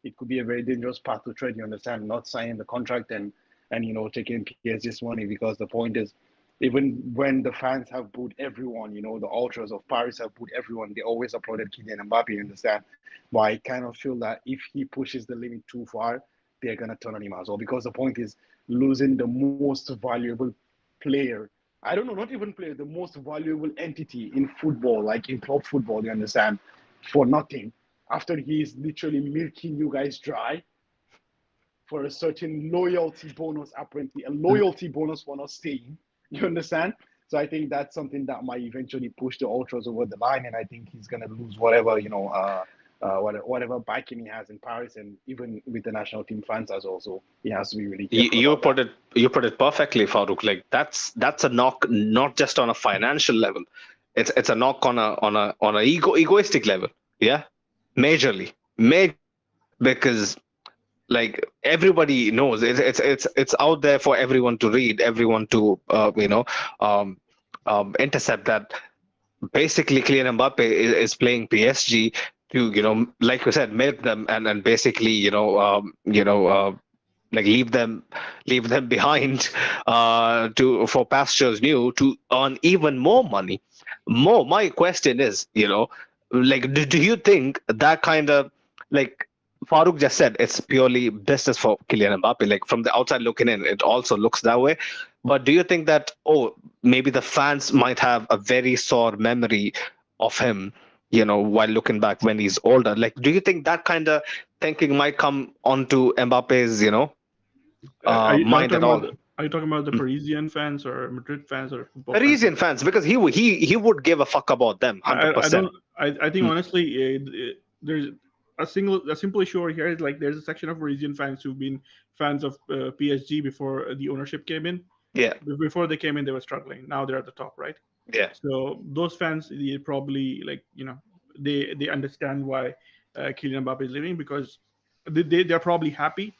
it could be a very dangerous path to tread. You understand? Not signing the contract and taking PSG's money, because the point is, even when the fans have booed everyone, the ultras of Paris have booed everyone, they always applauded Kylian Mbappe. You understand? But I kind of feel that if he pushes the limit too far, they're gonna turn on him as well. Because the point is losing the most valuable player. I don't know, not even player, the most valuable entity in football, like in club football, you understand, for nothing. After he's literally milking you guys dry for a certain loyalty bonus, apparently, a loyalty bonus for not staying. You understand? So I think that's something that might eventually push the ultras over the line, and I think he's gonna lose whatever whatever backing he has in Paris, and even with the national team fans as well. So he has to be really careful. You put it perfectly, Farouk. Like that's a knock, not just on a financial level. It's a knock on a egoistic level. Yeah, majorly, because like everybody knows it's out there for everyone to read, everyone to intercept that. Basically, Kylian Mbappe is playing PSG to, like you said, milk them and basically, like leave them behind to for pastures new to earn even more money. More. My question is, like, do you think that kind of, like Farooq just said, it's purely business for Kylian Mbappe? Like from the outside looking in, it also looks that way. But do you think that, maybe the fans might have a very sore memory of him, while looking back when he's older? Like, do you think that kind of thinking might come onto Mbappe's, Are you mind talking at about all? are you talking about the Parisian fans or Madrid fans or football fans? Parisian fans, because he would give a fuck about them, I 100%. don't. I think honestly, there's a simple issue over here is like there's a section of Parisian fans who've been fans of PSG before the ownership came in. Yeah, Before they came in, they were struggling. Now they're at the top, right? yeah. So those fans, they probably they understand why Kylian Mbappe is leaving, because they're probably happy,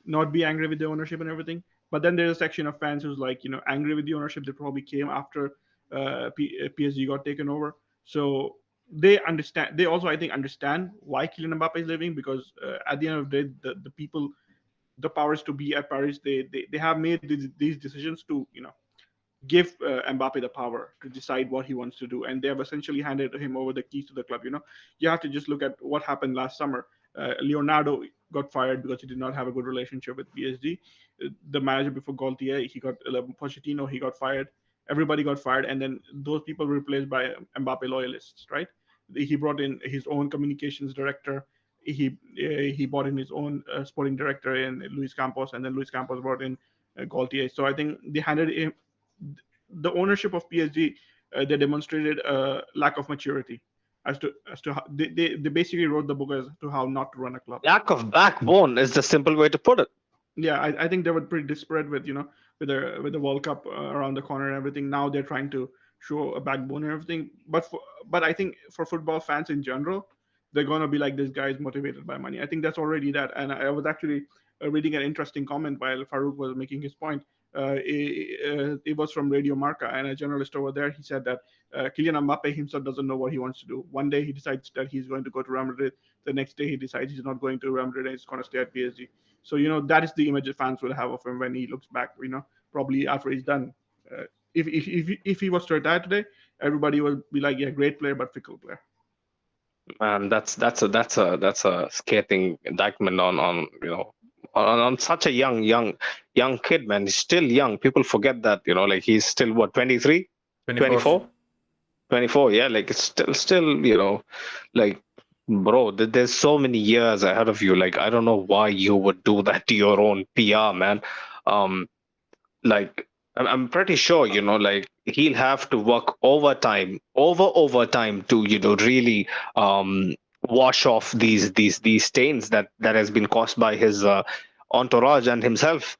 not be angry with the ownership and everything. But then there's a section of fans who's like angry with the ownership. They probably came after PSG got taken over, so they understand. They also, I think, understand why Kylian Mbappe is leaving, because at the end of the day, the people, the powers to be at Paris, they have made these decisions to give Mbappe the power to decide what he wants to do, and they have essentially handed him over the keys to the club. You have to just look at what happened last summer. Leonardo got fired because he did not have a good relationship with PSG. The manager before Gaultier, Pochettino, he got fired. Everybody got fired, and then those people were replaced by Mbappe loyalists, right? He brought in his own communications director. He brought in his own sporting director in Luis Campos, and then Luis Campos brought in Gaultier. So I think they handed him the ownership of PSG. They demonstrated a lack of maturity as to how they basically wrote the book as to how not to run a club. Lack of backbone is the simple way to put it. Yeah, I think they were pretty desperate with with the World Cup around the corner and everything. Now they're trying to show a backbone and everything. But I think for football fans in general, they're gonna be like, this guy is motivated by money. I think that's already that. And I was actually reading an interesting comment while Farouk was making his point. It was from Radio Marca, and a journalist over there, he said that Kylian Mbappe himself doesn't know what he wants to do. One day he decides that he's going to go to Real Madrid. The next day he decides he's not going to Real Madrid and he's going to stay at PSG. So that is the image that fans will have of him when he looks back. Probably after he's done. If he was to retire today, everybody will be like, yeah, great player but fickle player. Man, that's a scathing indictment on such a young kid, man. He's still young. People forget that, like he's still what, 23, 24. 24, 24. Yeah, like it's still, like, bro, there's so many years ahead of you. Like, I don't know why you would do that to your own PR, man. Um, like I'm pretty sure, like he'll have to work overtime to, really wash off these stains that has been caused by his entourage and himself.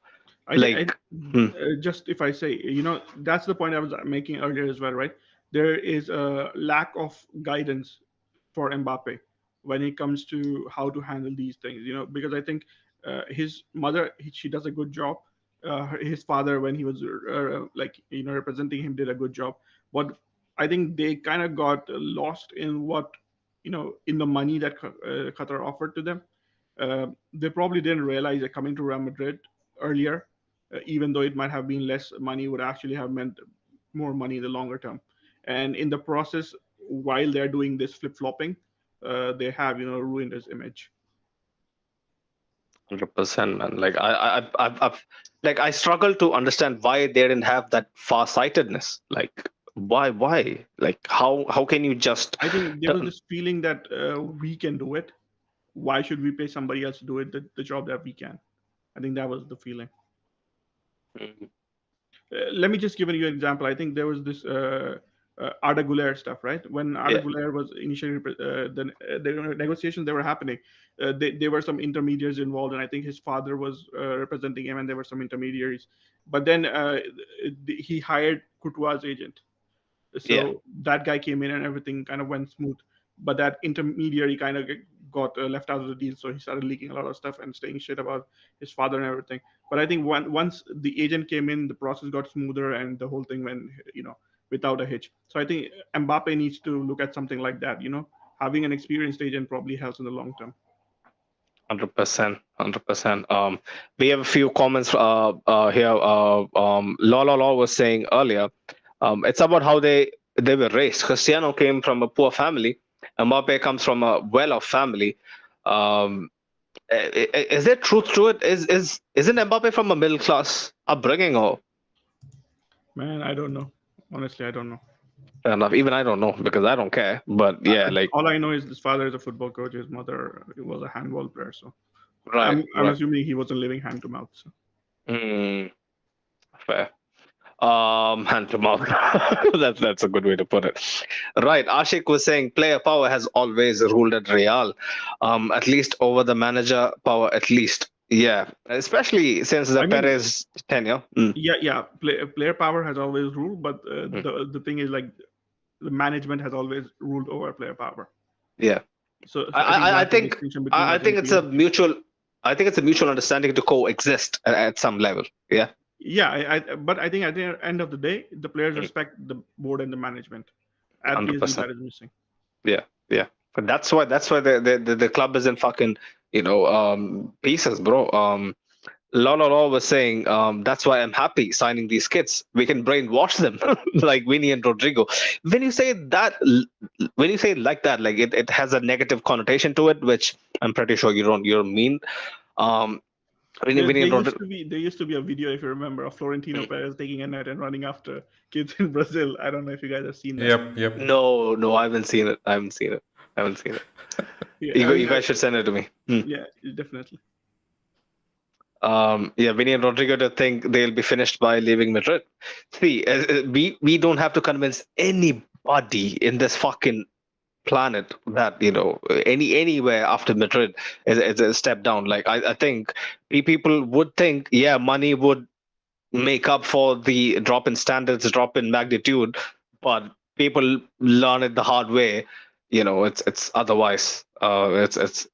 I Like, hmm, just if I say, that's the point I was making earlier as well, right? There is a lack of guidance for Mbappe when it comes to how to handle these things, because I think his mother, she does a good job. His father, when he was like, representing him, did a good job. But I think they kind of got lost in what, in the money that Qatar offered to them. They probably didn't realize that coming to Real Madrid earlier, even though it might have been less money, would actually have meant more money in the longer term. And in the process, while they're doing this flip flopping, they have ruined his image. 100%, man. Like like I struggle to understand why they didn't have that far-sightedness. Like, why? Like, how can you just? I think there was this feeling that we can do it. Why should we pay somebody else to do it, the job that we can? I think that was the feeling. Mm, Let me just give you an example. I think there was this Arda Güler stuff, right? When Arda yeah, Güler was initially the negotiations that were happening, there were some intermediaries involved, and I think his father was representing him, and there were some intermediaries. But then he hired Courtois' agent, yeah. so that guy came in, and everything kind of went smooth. But that intermediary kind of got left out of the deal, so he started leaking a lot of stuff and saying shit about his father and everything. But I think once the agent came in, the process got smoother, and the whole thing went, without a hitch. So I think Mbappe needs to look at something like that. Having an experienced agent probably helps in the long term. 100%, 100%. We have a few comments here. Law was saying earlier, it's about how they were raised. Cristiano came from a poor family. Mbappe comes from a well-off family. Um, is there truth to it? Isn't Mbappe from a middle class upbringing, or? Man, I don't know. Honestly, I don't know. Fair enough. Even I don't know because I don't care. But yeah, like, All I know is his father is a football coach. His mother was a handball player. So right, I'm right. assuming he wasn't living hand to mouth. So. Mm, fair. Hand to mouth. That's a good way to put it. Right. Ashik was saying player power has always ruled at Real. At least over the manager power, at least. Yeah. Especially since the I mean, Perez tenure. Mm, yeah. Player power has always ruled, but mm. the thing is, like, the management has always ruled over player power. Yeah. So I think I that's the think distinction between I the think two it's a teams. mutual. I think it's a mutual understanding to coexist at some level. Yeah. Yeah, but I think at the end of the day, the players Mm, respect the board and the management. At PSG, 100%. that is missing. Yeah, yeah. But that's why the club is in fucking pieces, bro. Law was saying that's why I'm happy signing these kids. We can brainwash them like Vinny and Rodrigo. When you say that, when you say it like that, like it has a negative connotation to it, which I'm pretty sure you don't mean. Um, Vinny There and used Rodrigo. to be a video, if you remember, of Florentino Perez taking a net and running after kids in Brazil. I don't know if you guys have seen that. Yep. No, I haven't seen it. I haven't seen it. Yeah, I mean, You guys should send it to me. yeah, definitely. Yeah, Vinny and Rodrigo to think they'll be finished by leaving Madrid. See, we don't have to convince anybody in this fucking planet that anywhere after Madrid is a step down. Like I think people would think, yeah, money would make up for the drop in standards, drop in magnitude, but people learn it the hard way. It's otherwise. It's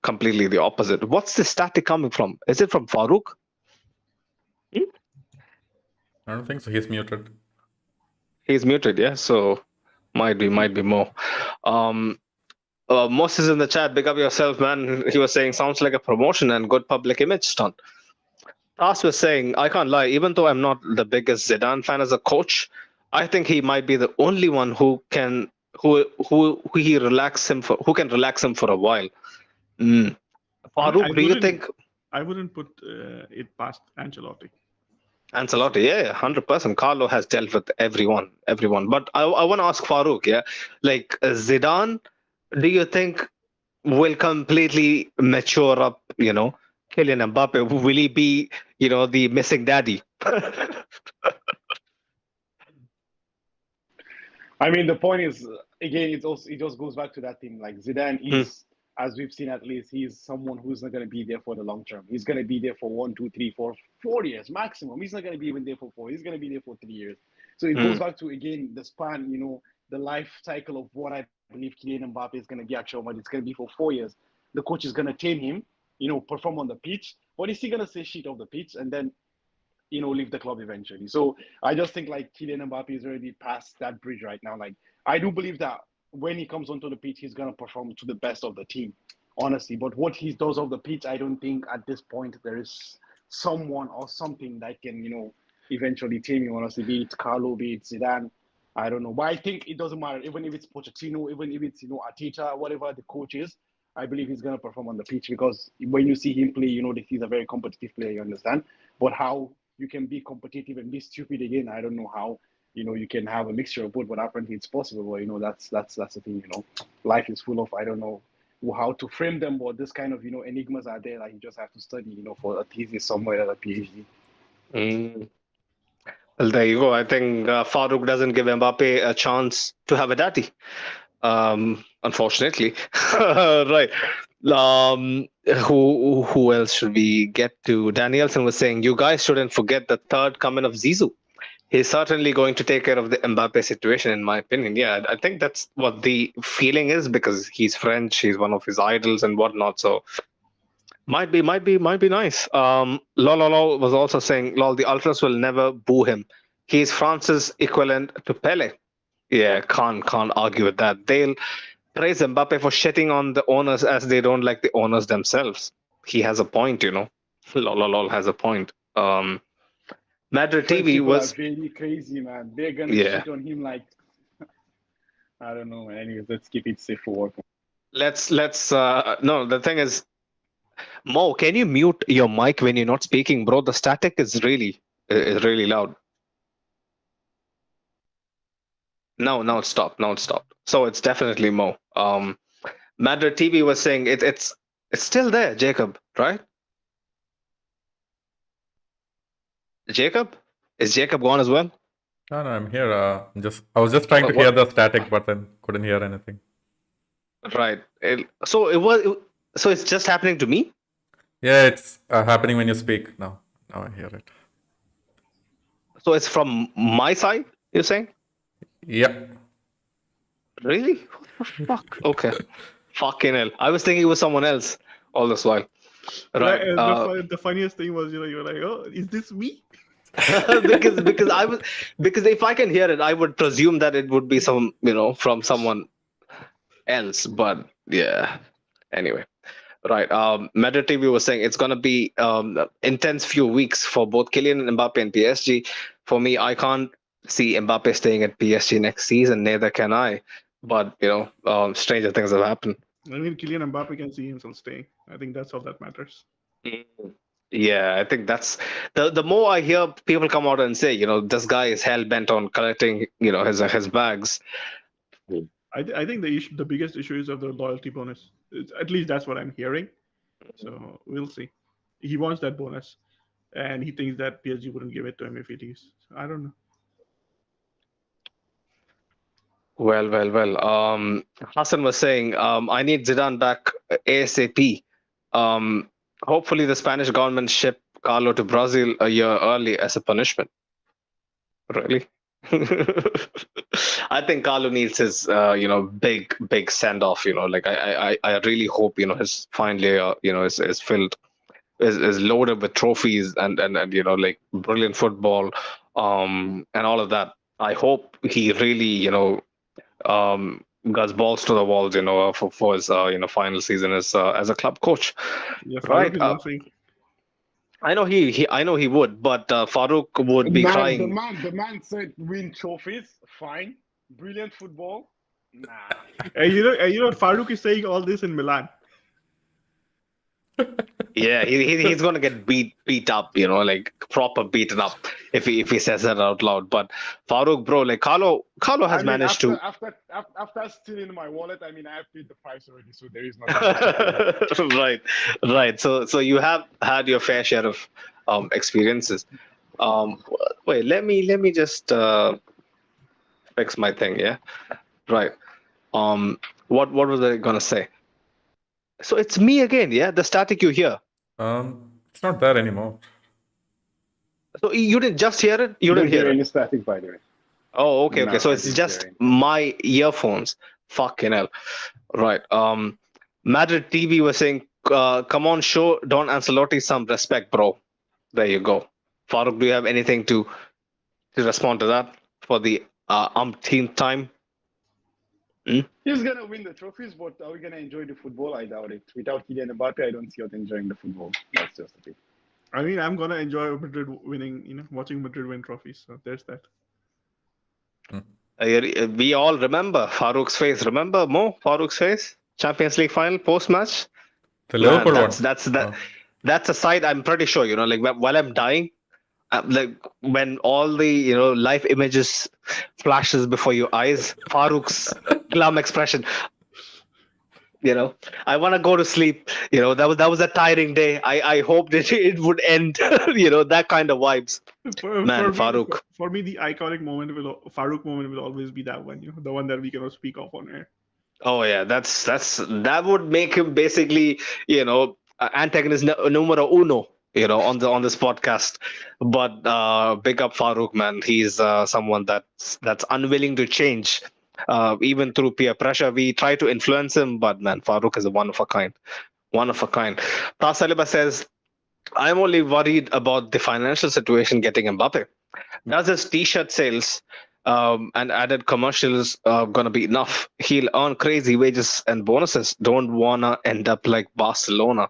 completely the opposite. What's the static coming from? Is it from Farouk? I don't think so. He's muted. He's muted, yeah. So might be more. Moses in the chat, big up yourself, man. He was saying sounds like a promotion and good public image stunt. Tas was saying, I can't lie, even though I'm not the biggest Zidane fan as a coach, I think he might be the only one who can who he relax him for, who can relax him for a while. Mm. I Farouk, do you wouldn't. think I wouldn't put it past Ancelotti. Ancelotti? Yeah, 100%. Carlo has dealt with everyone. But I want to ask Farouk, yeah, like Zidane, do you think will completely mature up? Kylian Mbappe, will he be, the missing daddy? I mean, the point is, again, it just goes back to that thing. Like Zidane Mm, is, as we've seen at least, he's someone who's not going to be there for the long term. He's going to be there for 1, 2, 3, 4 years maximum. He's not going to be even there for 4. He's going to be there for 3 years. So it goes mm, back to again the span, the life cycle of what I believe Kylian Mbappe is going to be at Real Madrid. It's going to be for 4 years. The coach is going to tame him, perform on the pitch, but is he going to say shit off the pitch and then leave the club eventually. So I just think like Kylian Mbappe is already past that bridge right now. Like I do believe that when he comes onto the pitch, he's gonna perform to the best of the team, honestly. But what he does off the pitch, I don't think at this point there is someone or something that can, eventually tame him. Honestly, be it Carlo, be it Zidane. I don't know, but I think it doesn't matter. Even if it's Pochettino, even if it's Arteta, whatever the coach is, I believe he's gonna perform on the pitch because when you see him play, that he's a very competitive player. You understand? But how you can be competitive and be stupid again. I don't know how you can have a mixture of both, but apparently it's possible. But that's the thing. Life is full of I don't know how to frame them, but this kind of enigmas are there that you just have to study. For a thesis somewhere at a PhD. mm. Well, there you go. I think Farouk doesn't give Mbappe a chance to have a daddy. Unfortunately, right. Who else should we get to? Danielson was saying you guys shouldn't forget the third coming of Zizou. He's certainly going to take care of the Mbappe situation, in my opinion. Yeah, I think that's what the feeling is because he's French, he's one of his idols and whatnot. So might be nice. Lol was also saying, lol, the ultras will never boo him. He's France's equivalent to Pele. Yeah, can't argue with that. They'll praise Mbappe for shitting on the owners as they don't like the owners themselves. He has a point. Lol has a point. Madrid French TV people are was very crazy, man. They're gonna yeah. shit on him like I don't know. Anyways, let's keep it safe for work. Let's no. The thing is, Mo, can you mute your mic when you're not speaking, bro? The static is really loud. Now it's stopped. Now it's stopped. So it's definitely Mo. Madrid TV was saying it's still there, Jacob, right? Jacob? Is Jacob gone as well? No, I'm here. I was just trying to hear the static, but then couldn't hear anything. Right. So it's just happening to me? Yeah, it's happening when you speak now. Now I hear it. So it's from my side, you're saying? Yep. Really? What the fuck? Okay. Fucking hell. I was thinking it was someone else all this while. Right. The funniest thing was, you were like, "Oh, is this me?" because if I can hear it, I would presume that it would be from someone else. But yeah. Anyway. Right. Meta TV was saying it's gonna be intense few weeks for both Kylian and Mbappe and PSG. For me, I can't see Mbappe staying at PSG next season. Neither can I. But stranger things have happened. I mean, Kylian Mbappe can see himself staying. I think that's all that matters. Yeah, I think that's the more I hear people come out and say, this guy is hell bent on collecting, his bags. I think the biggest issue is of the loyalty bonus. At least that's what I'm hearing. So we'll see. He wants that bonus, and he thinks that PSG wouldn't give it to him if it is. So I don't know. Well. Hassan was saying, I need Zidane back ASAP. Hopefully, the Spanish government ship Carlo to Brazil a year early as a punishment. Really? I think Carlo needs his, big send off. Like I really hope his final year, is filled, is loaded with trophies and like brilliant football, and all of that. I hope he really, goes balls to the walls, for his final season as a club coach. Yeah, Right. Farouk is laughing. I know he would, but Farouk would be crying. The man said win trophies, fine. Brilliant football, Nah. And you know, Farouk is saying all this in Milan. Yeah, he's gonna get beat up, like proper beaten up if he says that out loud. But Farouk, bro, like Carlo I has mean, managed to. after stealing my wallet, I mean, I have paid the price already, so there is nothing left to pay. Right. So you have had your fair share of experiences. Um, Wait, let me just fix my thing. Yeah, right. Um, what was I gonna say? So it's me again. Yeah, the static you hear. It's not there anymore. So you didn't just hear it. You You don't didn't hear hear it. any static, by the way. Oh, okay, No, okay. So I it's didn't hear just any. my earphones. Fucking hell. Right. Madrid TV was saying, "Come on, show Don Ancelotti some respect, bro." There you go. Farooq, do you have anything to respond to that for the umpteenth time? He's gonna win the trophies, but are we gonna enjoy the football? I doubt it. Without Kylian Mbappe, I don't see us enjoying the football. That's just the thing. I mean, I'm gonna enjoy Madrid winning. You know, watching Madrid win trophies. So there's that. We all remember Farouk's face. Remember Mo Farouk's face? Champions League final post match. The Man, Liverpool that's one. that's that. Oh. That's a sight. I'm pretty sure. Like while I'm dying, like when all the life images flashes before your eyes, Farouk's glum expression. I want to go to sleep. That was a tiring day. I hoped it would end. That kind of vibes. Man, Farouk. For me, the iconic moment Farouk moment will always be that one. You know, the one that we cannot speak of on air. Oh yeah, that would make him basically antagonist numero uno. On this podcast. But big up Farouk, man. He's someone that's unwilling to change. Even through peer pressure, we try to influence him, but man, Farouk is a one of a kind. One of a kind. Tasaliba says, I'm only worried about the financial situation getting Mbappe. Does his t-shirt sales and added commercials gonna be enough? He'll earn crazy wages and bonuses. Don't wanna end up like Barcelona.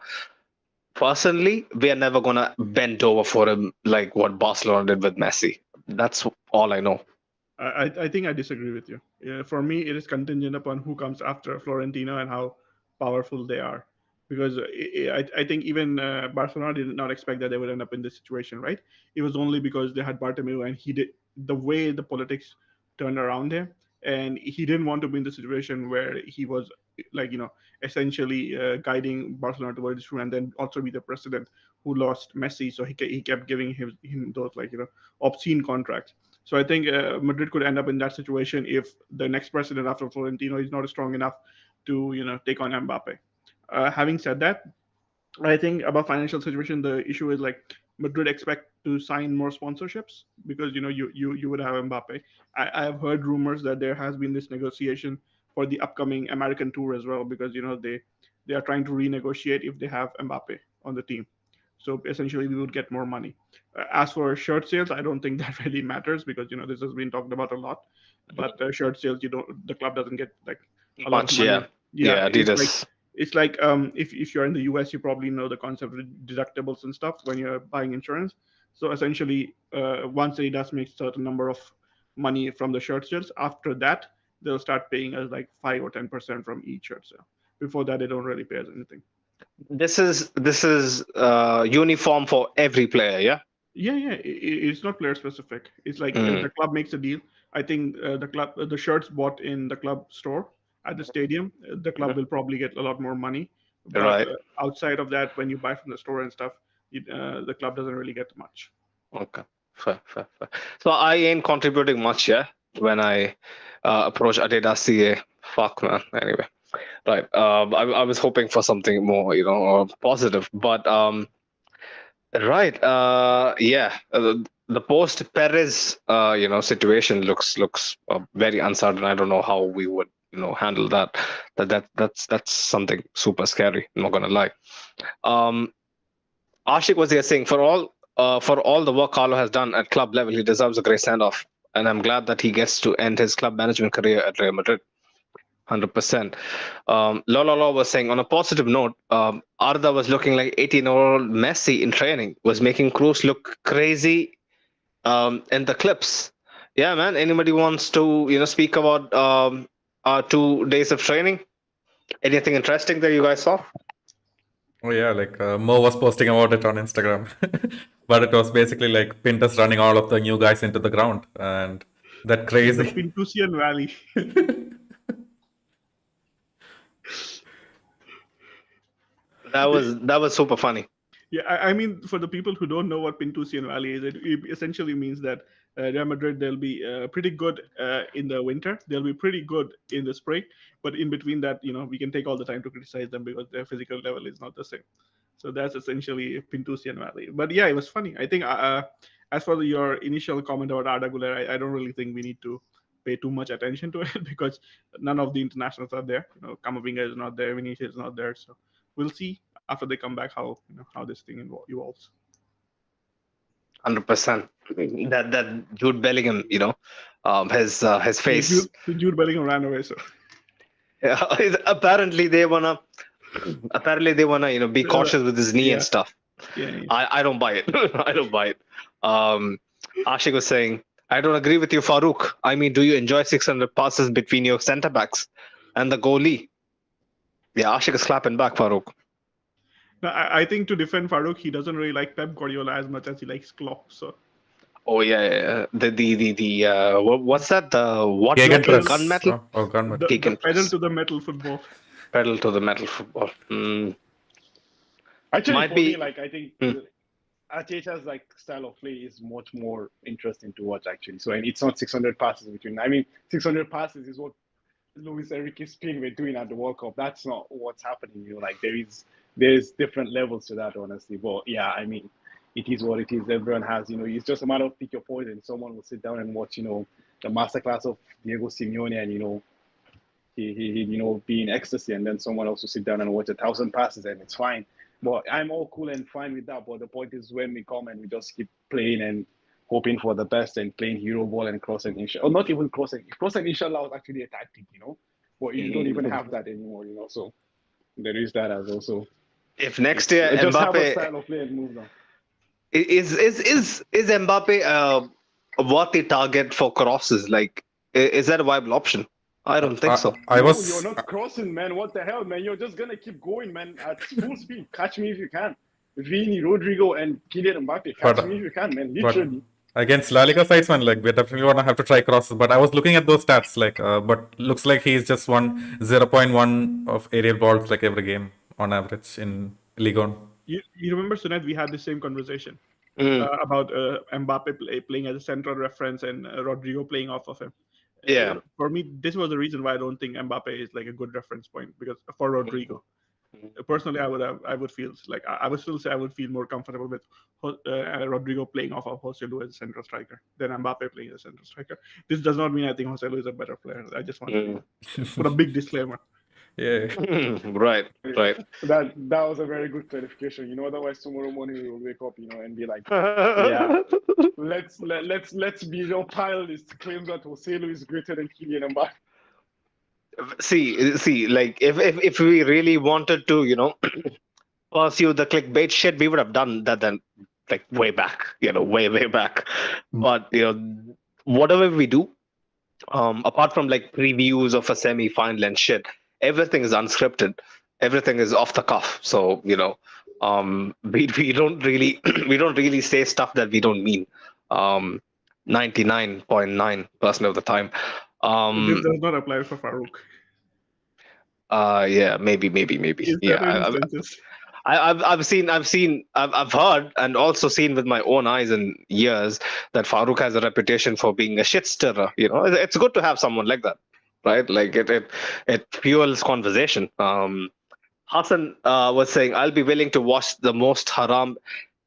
Personally, we are never gonna bend over for him like what Barcelona did with Messi. That's all I know. I think I disagree with you. For me, it is contingent upon who comes after Florentino and how powerful they are. Because I think even Barcelona did not expect that they would end up in this situation, right? It was only because they had Bartomeu and he did the way the politics turned around him, and he didn't want to be in the situation where he was like essentially guiding Barcelona towards this route, and then also be the president who lost Messi, so he kept giving him those obscene contracts. So I think Madrid could end up in that situation if the next president after Florentino is not strong enough to take on Mbappe. Having said that, I think about financial situation, the issue is like Madrid expect to sign more sponsorships because you would have Mbappe. I have heard rumors that there has been this negotiation for the upcoming American tour as well because they are trying to renegotiate if they have Mbappe on the team. So essentially, we would get more money. As for shirt sales, I don't think that really matters because this has been talked about a lot. But shirt sales, the club doesn't get like a lot of Much, money. yeah. Yeah, Adidas. it's like if you're in the US, you probably know the concept of deductibles and stuff when you're buying insurance. So essentially, once Adidas makes a certain number of money from the shirt sales, after that they'll start paying us like 5 or 10% from each shirt sale. Before that, they don't really pay us anything. This is uniform for every player, yeah. Yeah. It's not player specific. It's like if Mm. the club makes a deal, I think the shirts bought in the club store at the stadium, the club will probably get a lot more money. But Right. outside of that, when you buy from the store and stuff, the club doesn't really get much. Okay. Fair. So I ain't contributing much, yeah. When I approach Adidas CA, fuck man. Anyway, right. I was hoping for something more, positive, but right. Yeah. The post Perez, situation looks very uncertain. I don't know how we would, handle that. That's something super scary. I'm not gonna lie. Um, Ashik was here saying for all the work Carlo has done at club level, he deserves a great send off, and I'm glad that he gets to end his club management career at Real Madrid. 100%. Lolo was saying on a positive note, Arda was looking like 18-year-old Messi in training, was making Cruz look crazy in the clips. Yeah, man. Anybody wants to speak about 2 days of training. Anything interesting that you guys saw? Oh yeah, like Mo was posting about it on Instagram, but it was basically like Pinterest running all of the new guys into the ground, and that The crazy. Pintusian Valley. That was super funny. Yeah, I mean, for the people who don't know what Pintusian Valley is, it essentially means that Real Madrid, they'll be pretty good in the winter. They'll be pretty good in the spring. But in between that, we can take all the time to criticize them because their physical level is not the same. So that's essentially Pintusian Valley. But yeah, it was funny. I think as for your initial comment about Arda Güler, I don't really think we need to pay too much attention to it because none of the internationals are there. Camavinga is not there, Vinicius is not there. So we'll see after they come back how this thing evolves. 100%. That Jude Bellingham, his face. Jude Bellingham ran away, so apparently they wanna be cautious with his knee and stuff. Yeah. I don't buy it. I don't buy it. Ashik was saying, I don't agree with you, Farouk. I mean, do you enjoy 600 passes between your centre backs and the goalie? Yeah, Ashik is clapping back, Farouk. No, I think to defend Farouk, he doesn't really like Pep Guardiola as much as he likes Klopp. So. Oh yeah. The what's that? The what metal? Gunmetal? Oh, gunmetal. The pedal to the metal football. Pedal to the metal football. Actually, Might for be. me, like I think Arteta's style of play is much more interesting to watch actually. So and it's not 600 passes between. I mean, 600 passes is what Luis Enrique Spain were doing at the World Cup. That's not what's happening. There's different levels to that, honestly. But yeah, I mean, it is what it is. Everyone has, it's just a matter of pick your poison. Someone will sit down and watch, the masterclass of Diego Simeone and, he be in ecstasy, and then someone else will sit down and watch 1,000 passes, and it's fine. But I'm all cool and fine with that. But the point is when we come and we just keep playing and hoping for the best and playing hero ball and cross and inshallah, or not even crossing. Cross and inshallah was actually a tactic, but you don't even have that anymore, So there is that as also. If next year just Mbappe have a style of play and move on. Is Mbappe a worthy target for crosses? Like, is that a viable option? I don't think so. You're not crossing, man. What the hell, man? You're just gonna keep going, man, at full speed. Catch me if you can. Vini, Rodrigo, and Kylian Mbappe. Catch me if you can, man. Literally. Against La Liga sides, man, like we definitely wanna have to try crosses. But I was looking at those stats, like, but looks like he's just won 0.1 of aerial balls like every game on average in Ligue 1. You remember, Sunet, we had the same conversation about Mbappe playing as a central reference and Rodrigo playing off of him. Yeah. For me, this was the reason why I don't think Mbappe is like a good reference point because for Rodrigo. Personally, I would feel like I would still say I would feel more comfortable with Rodrigo playing off of Joselu as a central striker than Mbappe playing as a central striker. This does not mean I think Joselu is a better player. I just want to put a big disclaimer. Yeah. Right. That was a very good clarification. Otherwise tomorrow morning we will wake up, and be like, yeah, let's be real pile this claims that Joselu is greater than Kylian Mbappe. See, like if we really wanted to, pursue the clickbait shit, we would have done that then, like way back, way back. But whatever we do, apart from like previews of a semi-final and shit, everything is unscripted. Everything is off the cuff. So we don't really say stuff that we don't mean. 99.9% of the time. This does not apply for Farouk. Yeah, maybe. Yeah, I've heard and also seen with my own eyes and ears that Farouk has a reputation for being a shit stirrer. It's good to have someone like that, right? Like it fuels conversation. Hassan was saying, I'll be willing to watch the most haram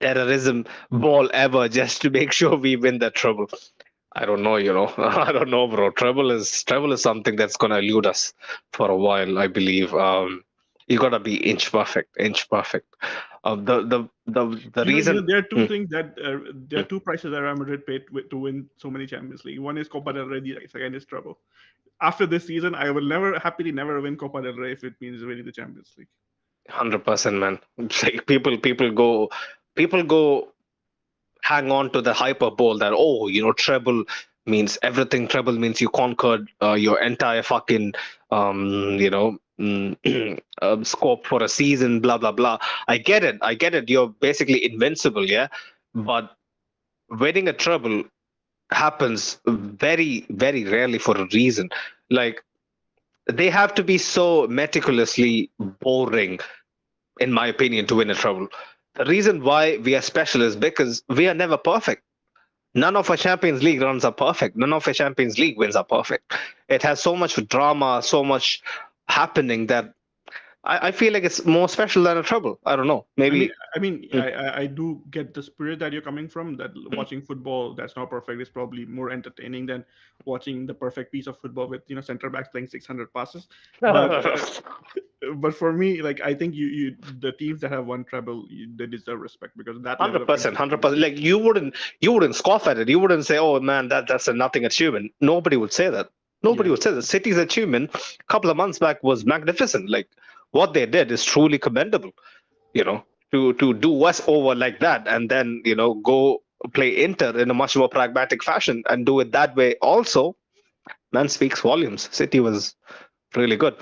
terrorism ball ever just to make sure we win that treble. I don't know, I don't know, bro. Treble is something that's gonna elude us for a while, I believe. You gotta be inch perfect. The reason there are two things that there are two prices that Real Madrid paid to win so many Champions League. One is Copa del Rey, the second is treble. After this season, I will happily never win Copa del Rey if it means winning the Champions League. 100%, man. Like people go hang on to the hyperbole that treble means everything. Treble means you conquered your entire fucking, scope for a season, blah, blah, blah. I get it. I get it. You're basically invincible, yeah? But winning a treble happens very, very rarely for a reason. Like, they have to be so meticulously boring, in my opinion, to win a treble. The reason why we are special is because we are never perfect. None of our Champions League runs are perfect. None of our Champions League wins are perfect. It has so much drama, so much happening that I feel like it's more special than a treble. I don't know. Maybe. I do get the spirit that you're coming from. That watching football that's not perfect is probably more entertaining than watching the perfect piece of football with center backs playing 600 passes. But for me, like I think you the teams that have won treble, they deserve respect because that 100%, 100%. Like you wouldn't scoff at it. You wouldn't say, "Oh man, that's a nothing achievement." Nobody would say that. Nobody would say that. City's achievement a couple of months back was magnificent. Like what they did is truly commendable. To do us over like that and then go play Inter in a much more pragmatic fashion and do it that way also, man, speaks volumes. City was really good.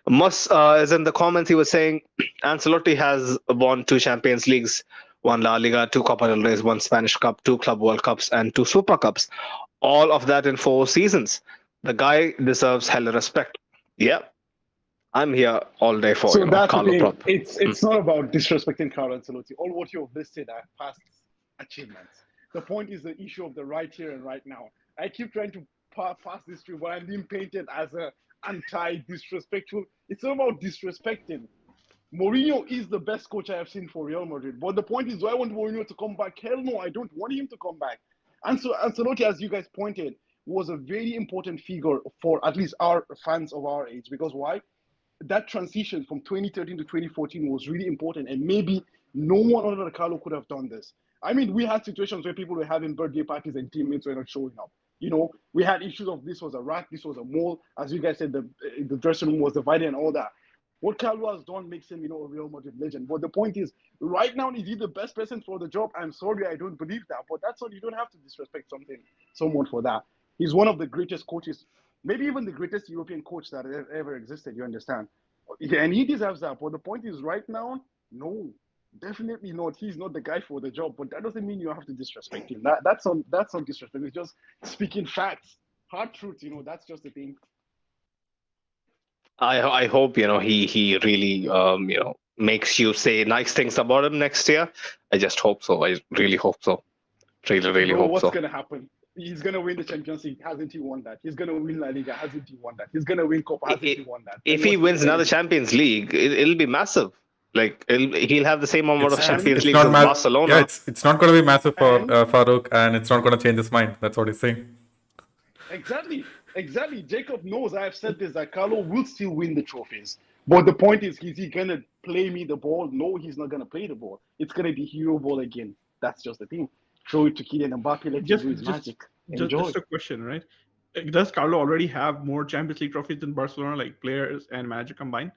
Mus is in the comments. He was saying Ancelotti has won 2 Champions Leagues, 1 La Liga, 2 Copa del Rey, 1 Spanish Cup, 2 Club World Cups, and 2 Super Cups. All of that in 4 seasons. The guy deserves hella respect. Yeah, I'm here all day for that's Carlo the thing. Prop. It's not about disrespecting Carlo Ancelotti. All what you have listed are past achievements. The point is the issue of the right here and right now. I keep trying to pass this through, but I'm being painted as a anti-disrespectful. It's not about disrespecting. Mourinho is the best coach I have seen for Real Madrid. But the point is, do I want Mourinho to come back? Hell no, I don't want him to come back. And so Ancelotti, as you guys pointed, was a very important figure for at least our fans of our age. Because why? That transition from 2013 to 2014 was really important. And maybe no one other than Carlo could have done this. I mean, we had situations where people were having birthday parties and teammates were not showing up. We had issues of this was a rat, this was a mole. As you guys said, the dressing room was divided and all that. What Carlo has done makes him, a Real Madrid legend. But the point is, right now, is he the best person for the job? I'm sorry, I don't believe that. But that's all. You don't have to disrespect someone for that. He's one of the greatest coaches, maybe even the greatest European coach that ever existed. You understand? And he deserves that. But the point is, right now, no, definitely not. He's not the guy for the job. But that doesn't mean you have to disrespect him. That's not disrespect. It's just speaking facts, hard truth. That's just the thing. I hope he really makes you say nice things about him next year. I just hope so. I really hope so. Really hope what's so. What's gonna happen? He's gonna win the Champions League. Hasn't he won that? He's gonna win La Liga. Hasn't he won that? He's gonna win Copa. Hasn't he won that? If he wins another Champions League, it'll be massive. Like he'll have the same amount of Champions Leagues as Barcelona. Yeah, it's not going to be massive for Farouk, and it's not going to change his mind. That's what he's saying. Exactly. Jacob knows. I have said this, that Carlo will still win the trophies. But the point is he going to play me the ball? No, he's not going to play the ball. It's going to be hero ball again. That's just the thing. Throw it to Kylian Mbappe, let him do his magic. Just a question, right? Does Carlo already have more Champions League trophies than Barcelona, like players and manager combined?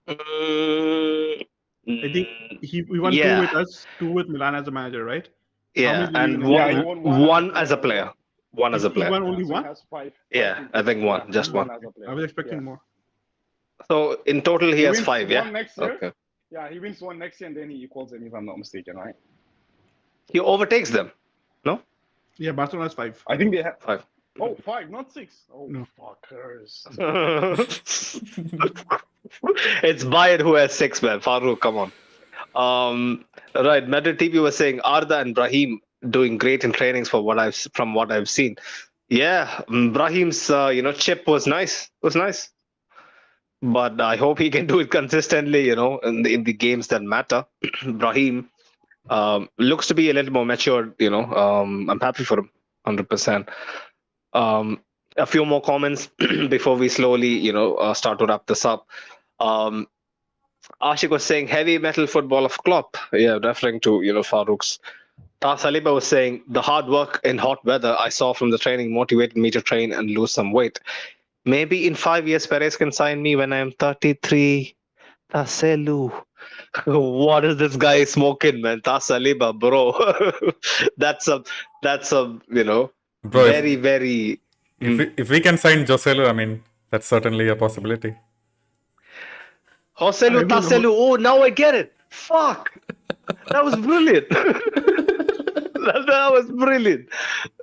I think he won 2 with us, 2 with Milan as a manager, right? Yeah, and one as a player. One as a player. He won only one? Yeah, I think one. Just one. I was expecting more. So in total, he has 5, yeah? Next year. Okay. Yeah, he wins 1 next year and then he equals them, if I'm not mistaken, right? He overtakes them, no? Yeah, Barcelona has 5. I think they have 5. Oh, 5, not 6. Oh, no. Fuckers. It's Bayern who has 6, man. Farouk, come on. Right, Madrid TV was saying Arda and Brahim doing great in trainings from what I've seen. Yeah, Brahim's chip was nice. But I hope he can do it consistently, in the games that matter. Brahim looks to be a little more matured, I'm happy for him, 100%. A few more comments before we slowly, start to wrap this up. Ashik was saying heavy metal football of Klopp. Yeah, referring to, Farouk's. Saliba was saying the hard work in hot weather I saw from the training motivated me to train and lose some weight. Maybe in 5 years, Perez can sign me when I'm 33. Taselu. What is this guy smoking, man? Saliba, bro. That's a Bro, very. if we can sign Joselu, I mean, that's certainly a possibility. Joselu I mean, Taselu. Oh, now I get it. Fuck. That was brilliant. That was brilliant.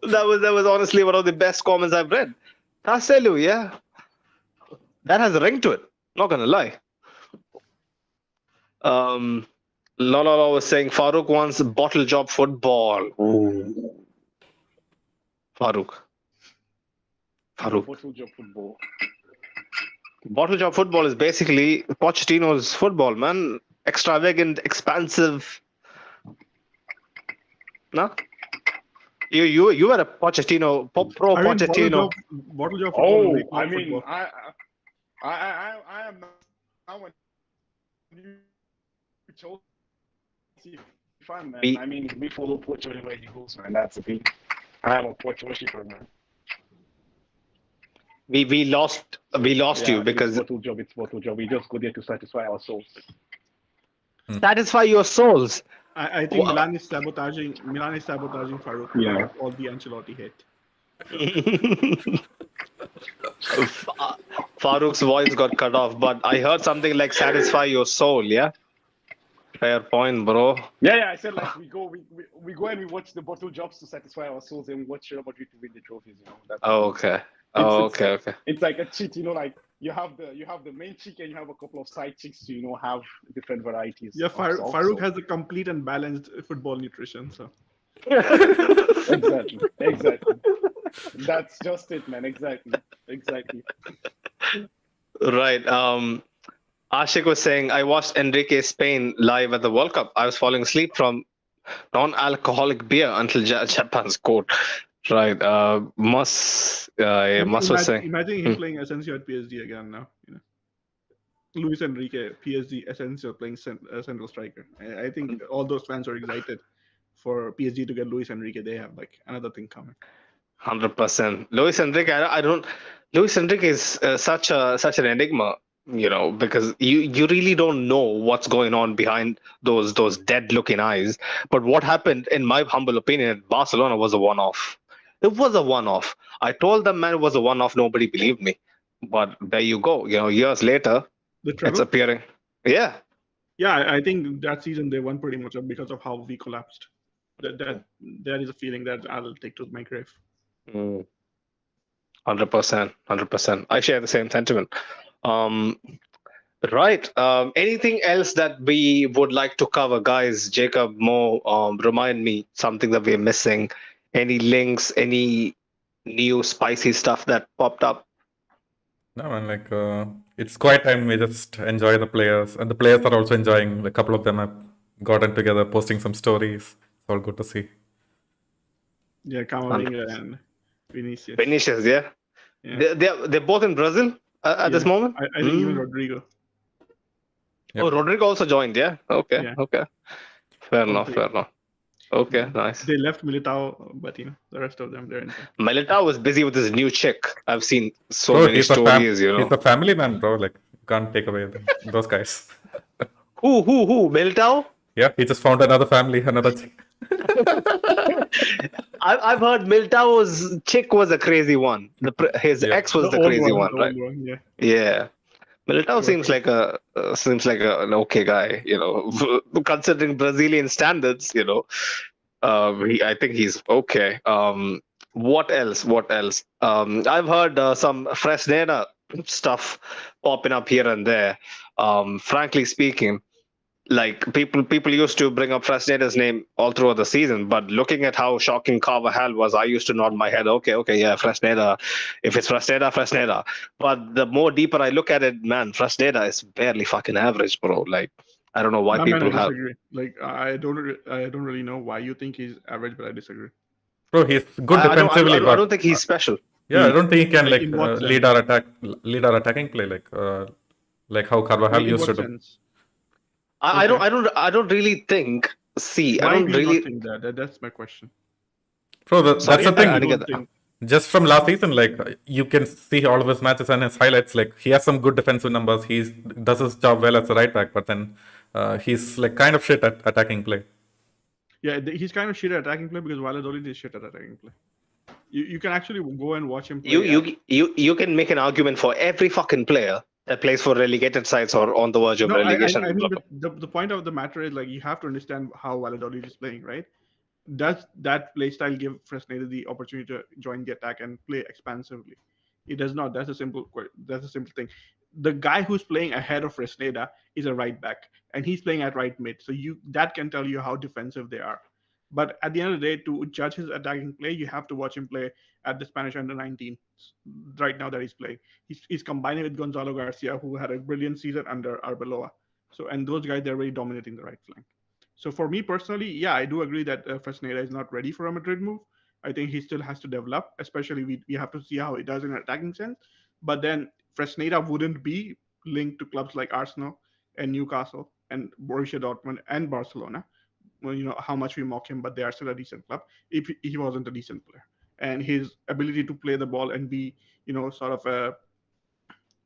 That was honestly one of the best comments I've read. Taselu, yeah. That has a ring to it. Not gonna lie. Lola was saying Farouk wants bottle job football. Ooh. Farouk. Bottle job football. Bottle job football is basically Pochettino's football, man. Extravagant, expansive. No? You were a Pochettino, pro I mean, Pochettino. bottle job football. Oh, is I like mean, football. I am now a new Chelsea fan, man. I mean, we follow Poch everywhere he goes, man. That's the thing. I am a Poch worshipper, man. We lost you because it's bottle job. We just go there to satisfy our souls. satisfy your souls. I think Milan is sabotaging Farouk with all the Ancelotti hate. Farouk's voice got cut off, but I heard something like satisfy your soul, yeah? Fair point, bro. Yeah. I said like we go and we watch the bottle jobs to satisfy our souls, and we watch Real Madrid to win the trophies. You know. That's Okay. Okay. It's like a cheat, you know. Like you have the main chick and you have a couple of side chicks to have different varieties. Yeah, Farouk has a complete and balanced football nutrition. So exactly. That's just it, man. Exactly. Right. Ashik was saying, I watched Enrique Spain live at the World Cup. I was falling asleep from non-alcoholic beer until Japan scored. Right. Must was saying. Imagine him playing Asensio at PSG again now. Luis Enrique, PSG, Asensio playing central striker. I think all those fans are excited for PSG to get Luis Enrique. They have like another thing coming. 100%. Luis Enrique, Luis Enrique is such an enigma, because you really don't know what's going on behind those dead looking eyes. But what happened, in my humble opinion, at Barcelona was a one-off. It was a one-off. I told them, man, it was a one-off. Nobody believed me. But there you go. Years later, it's appearing. Yeah. Yeah, I think that season they won pretty much because of how we collapsed. That there is a feeling that I'll take to my grave. 100%. I share the same sentiment. Right. Anything else that we would like to cover, guys? Jacob, Mo, remind me something that we're missing. Any links? Any new spicy stuff that popped up? No, man, it's quite time we just enjoy the players, and the players are also enjoying. A couple of them have gotten together, posting some stories. It's all good to see. Yeah, Camavinga and Vinicius. Vinicius, yeah. They're both in Brazil at this moment. I think even Rodrigo. Yep. Oh, Rodrigo also joined, yeah. Okay, Yeah. okay. Fair enough. Okay, nice. They left Militao, but the rest of them they're in. Militao was busy with his new chick. I've seen many stories. He's a family man, bro. Like, you can't take away those guys. Who? Militao? Yeah, he just found another family, another chick. I've heard Militao's chick was a crazy one. His ex was the crazy one, right? Yeah. Militao seems like an okay guy, considering Brazilian standards. I think he's okay. What else? I've heard some Fresneda stuff popping up here and there. Frankly speaking, like people used to bring up Fresneda's name all throughout the season, but looking at how shocking Carvajal was, I used to nod my head. Okay, yeah, Fresneda. If it's Fresneda. But the more deeper I look at it, man, Fresneda is barely fucking average, bro. Like, I don't know why people have. Disagree. Like, I don't really know why you think he's average, but I disagree. Bro, he's good defensively. I don't think he's special. Yeah, I don't think he can lead our attacking play like how Carvajal used to do. I don't really think. See, Why I don't do you really not think that. That's my question. Bro, that's the thing. I get that. Just from last season, you can see all of his matches and his highlights. Like, he has some good defensive numbers. He does his job well as a right back, but then he's like kind of shit at attacking play. Yeah, he's kind of shit at attacking play because Valladolid is shit at attacking play. You can actually go and watch him play. You can make an argument for every fucking player that plays for relegated sides or on the verge of No, relegation. I mean the point of the matter is like you have to understand how Valladolid is playing, right? Does that play style give Fresneda the opportunity to join the attack and play expansively? It does not. That's a simple thing. The guy who's playing ahead of Fresneda is a right back, and he's playing at right mid. So that can tell you how defensive they are. But at the end of the day, to judge his attacking play, you have to watch him play at the Spanish under-19 right now that he's playing. He's combining with Gonzalo Garcia, who had a brilliant season under Arbeloa. So, and those guys, they're really dominating the right flank. So for me personally, yeah, I do agree that Fresneda is not ready for a Madrid move. I think he still has to develop, especially we have to see how he does in an attacking sense. But then Fresneda wouldn't be linked to clubs like Arsenal and Newcastle and Borussia Dortmund and Barcelona. Well, how much we mock him, but they are still a decent club if he wasn't a decent player. And his ability to play the ball and be, sort of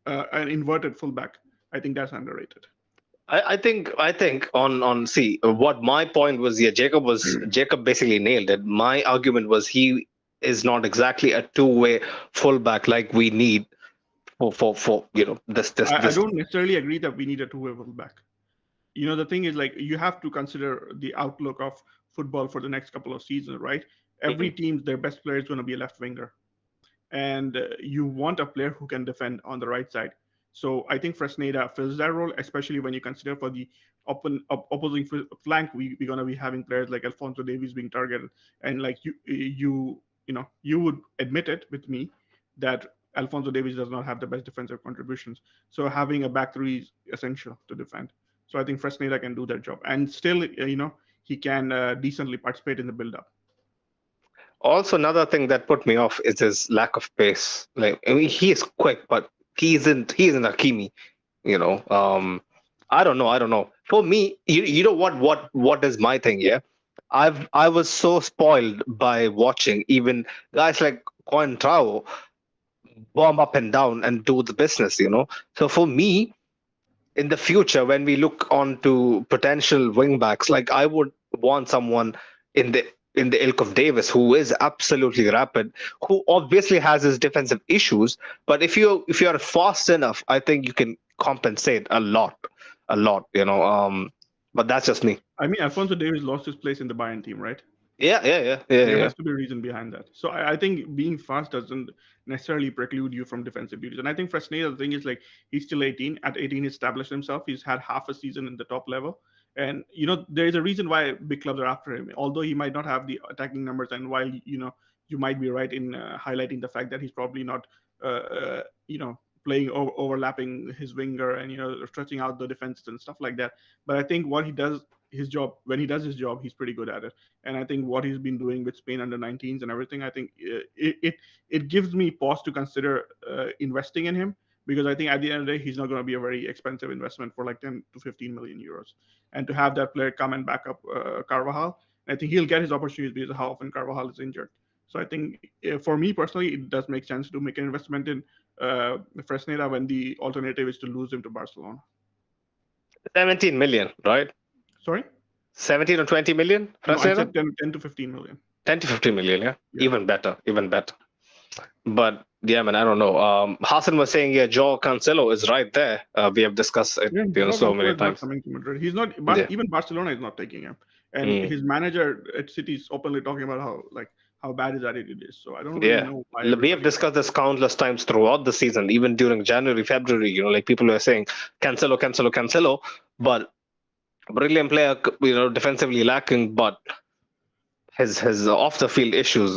an inverted fullback, I think that's underrated. I think on see what my point was here. Jacob basically nailed it. My argument was he is not exactly a two-way fullback like we need for this. I don't necessarily agree that we need a two-way fullback. The thing is, like, you have to consider the outlook of football for the next couple of seasons, right? Every team, their best player is going to be a left winger, and you want a player who can defend on the right side. So I think Fresneda fills that role, especially when you consider for the opposing flank, we're going to be having players like Alphonso Davies being targeted, and like you would admit it with me that Alphonso Davies does not have the best defensive contributions. So having a back three is essential to defend. So I think Fresneda can do that job, and still, he can decently participate in the build-up. Also, another thing that put me off is his lack of pace. Like, I mean, he is quick, but he isn't Hakimi. I don't know. For me, you know what is my thing? Yeah, I was so spoiled by watching even guys like Coentrao bomb up and down and do the business. So for me, in the future, when we look on to potential wing backs, like I would want someone in the ilk of Davis, who is absolutely rapid, who obviously has his defensive issues, but if you're fast enough, I think you can compensate a lot. But that's just me. I mean, Alphonso Davies lost his place in the Bayern team, right? Yeah. There has to be a reason behind that. So I think being fast doesn't necessarily preclude you from defensive duties. And I think Fresneda, the thing is, like, he's still 18. At 18, he established himself. He's had half a season in the top level. And, there is a reason why big clubs are after him, although he might not have the attacking numbers. And while, you might be right in highlighting the fact that he's probably not, playing overlapping his winger and, stretching out the defenses and stuff like that. But I think when he does his job, he's pretty good at it. And I think what he's been doing with Spain under 19s and everything, I think it gives me pause to consider investing in him, because I think at the end of the day, he's not going to be a very expensive investment for like 10 to 15 million euros. And to have that player come and back up Carvajal, I think he'll get his opportunities because of how often Carvajal is injured. So I think for me personally, it does make sense to make an investment in Fresneda when the alternative is to lose him to Barcelona. 17 million, right? Sorry? 17 or 20 million? No, I said 10 to 15 million. 10 to 15 million, yeah? Even better. But yeah, man, I don't know. Hassan was saying, yeah, Joao Cancelo is right there. We have discussed it so many times. Coming to Madrid. He's not, even Barcelona is not taking him. And his manager at City is openly talking about how bad his attitude is. So I don't really know why. We have discussed this countless times throughout the season, even during January, February. Like people were saying, Cancelo, but brilliant player, defensively lacking, but his off the field issues,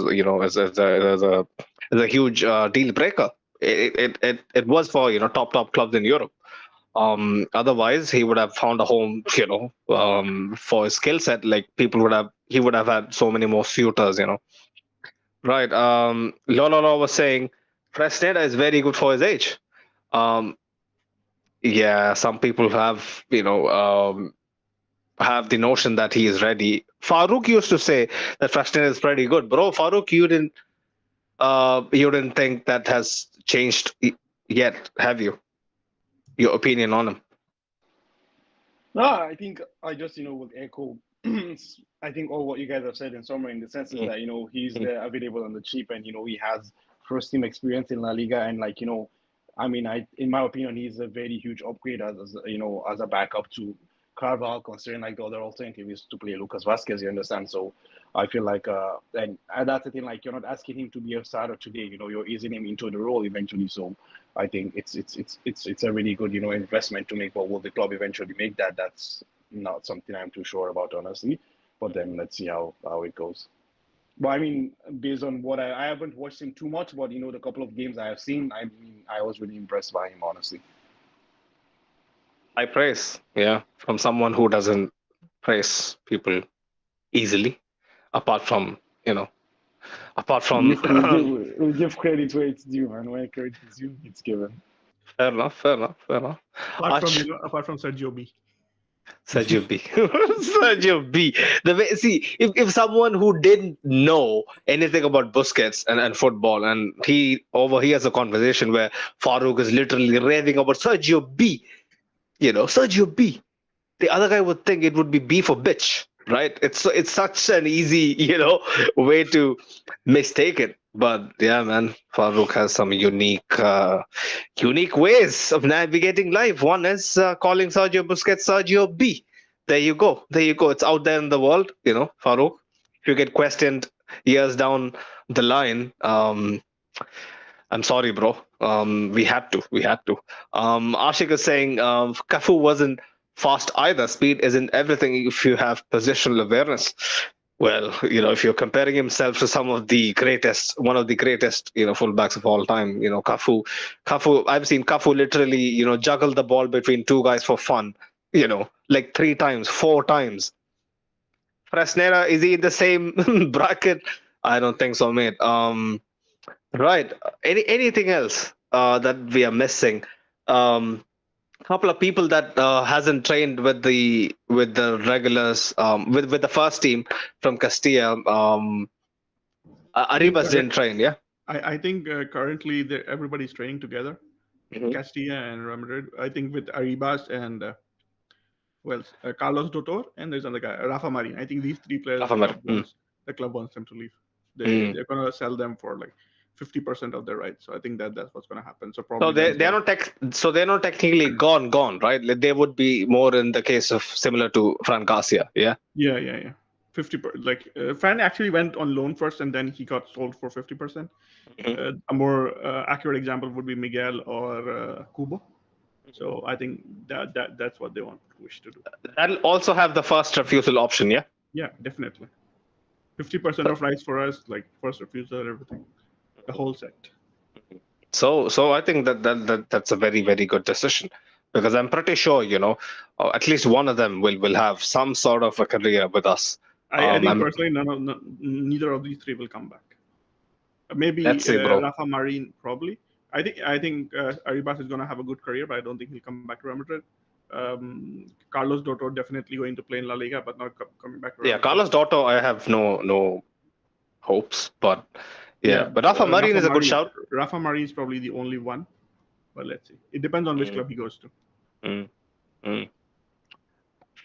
is a huge deal breaker. It was for top clubs in Europe. Otherwise, he would have found a home, for his skill set. Like he would have had so many more suitors, Right. Lolo was saying Fresneda is very good for his age. Yeah, some people have, have the notion that he is ready. Farouk used to say that Fresneda is pretty good. Bro, Farouk, you didn't think that has changed yet, have you? Your opinion on him? No, I think I just would echo I think all what you guys have said in summary, in the sense is that he's there available on the cheap, and he has first team experience in La Liga, and I mean, in my opinion, he's a very huge upgrade as a backup to Carvalho, considering like the other alternative is to play Lucas Vasquez. You understand? So I feel like and that's the thing. Like you're not asking him to be a starter today. You're easing him into the role eventually. So I think it's a really good investment to make. But will the club eventually make that? That's not something I'm too sure about, honestly. But then let's see how it goes. But I mean, based on what I haven't watched him too much, but the couple of games I have seen, I mean, I was really impressed by him, honestly. High praise, yeah, from someone who doesn't praise people easily, apart from apart from We give credit where it's due, man. Where credit is due, it's given. fair enough, fair enough, fair enough. Apart from Sergio B. Sergio B. Sergio B. The way, see, if someone who didn't know anything about Busquets and football, and he overhears a conversation where Farouk is literally raving about Sergio B. Sergio B. The other guy would think it would be B for bitch, right? It's such an easy, way to mistake it. But yeah, man, Farouk has some unique ways of navigating life. One is calling Sergio Busquets Sergio B. There you go. It's out there in the world, Farouk. If you get questioned years down the line, I'm sorry, bro. We had to. Ashik is saying Cafu wasn't fast either. Speed isn't everything if you have positional awareness. Well, if you're comparing himself to one of the greatest, fullbacks of all time, Cafu, I've seen Cafu literally, juggle the ball between two guys for fun, like 3 times, 4 times. Fresneda, is he in the same bracket? I don't think so, mate. Right. Anything else that we are missing? Couple of people that hasn't trained with the regulars with the first team from Castilla. Arribas didn't train, yeah. I think currently everybody's training together. Castilla and Real Madrid. I think with Arribas and Carlos Dotor, and there's another guy, Rafa Marin. I think these 3 players the club wants them to leave. They're gonna sell them for like 50% of their rights. So I think that's what's going to happen. So probably they're not technically gone, right? Like they would be more in the case of similar to Fran Garcia, yeah. Yeah. 50%. Fran actually went on loan first, and then he got sold for 50%. A more accurate example would be Miguel or Kubo. So I think that's what they wish to do. That'll also have the first refusal option, yeah. Yeah, definitely. 50% of rights for us, like first refusal, everything. The whole set. So I think that's a very, very good decision, because I'm pretty sure at least one of them will have some sort of a career with us. I think personally, neither of these 3 will come back. Maybe Rafa Marin, probably. I think Arribas is going to have a good career, but I don't think he'll come back to Real Madrid. Carlos Dotor definitely going to play in La Liga, but not coming back to Real Madrid. Carlos Dotor, I have no hopes, but. Yeah, but Rafa Marin is a good shout. Rafa Marin is probably the only one, but let's see. It depends on which club he goes to.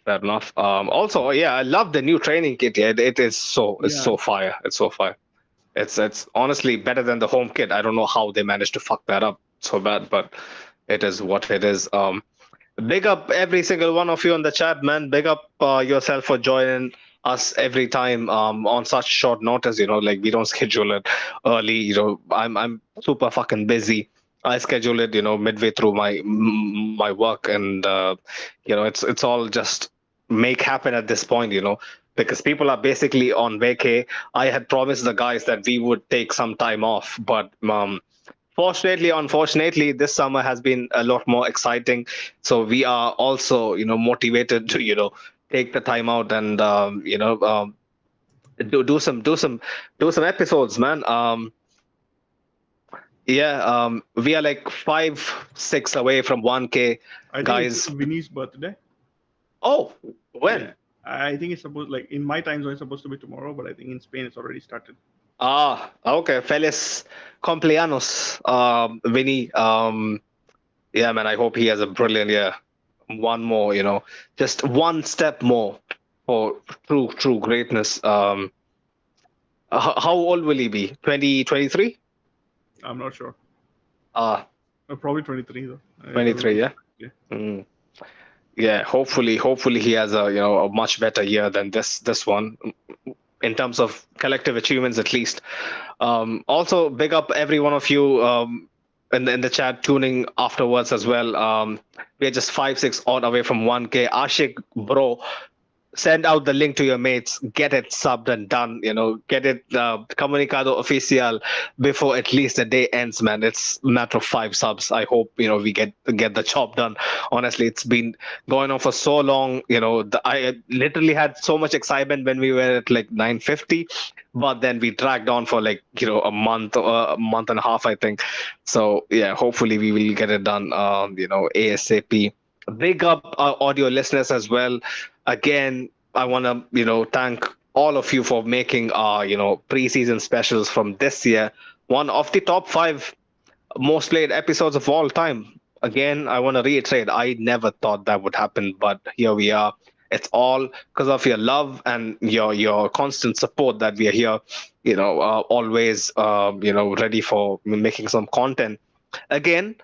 Fair enough. Also, I love the new training kit. Yeah, it's so fire. It's so fire. It's honestly better than the home kit. I don't know how they managed to fuck that up so bad, but it is what it is. Big up every single one of you in the chat, man. Big up yourself for joining us every time on such short notice. Like we don't schedule it early. I'm super fucking busy. I schedule it midway through my work, and it's all just make happen at this point, because people are basically on vacay. I had promised the guys that we would take some time off, but unfortunately, this summer has been a lot more exciting. So we are also motivated to take the time out and do some episodes, man. We are like 5-6 away from 1K, I guys. think it's Vinny's birthday. Oh, when? Yeah. I think it's supposed, like in my time zone, it's supposed to be tomorrow, but I think in Spain it's already started. Okay. Feliz cumpleaños, Vinny. Man, I hope he has a brilliant year. One more, just one step more for true greatness. How old will he be? 23? I'm not sure. Probably 23 though. 23, yeah. Yeah. Yeah, hopefully he has a much better year than this one in terms of collective achievements at least. Also, big up every one of you in the chat tuning afterwards as well. We are just 5-6 odd away from 1K. Ashik, bro, send out the link to your mates, get it subbed and done, get it comunicado oficial before at least the day ends, man. It's a matter of 5 subs. I hope we get the job done. Honestly, it's been going on for so long. I literally had so much excitement when we were at like 950, but then we dragged on for like a month and a half, I think. So yeah, hopefully we will get it done ASAP. Big up our audio listeners as well. Again, I want to thank all of you for making our preseason specials from this year one of the top 5 most played episodes of all time. Again, I want to reiterate, I never thought that would happen, but here we are. It's all because of your love and your constant support that we are here, always ready for making some content. Again,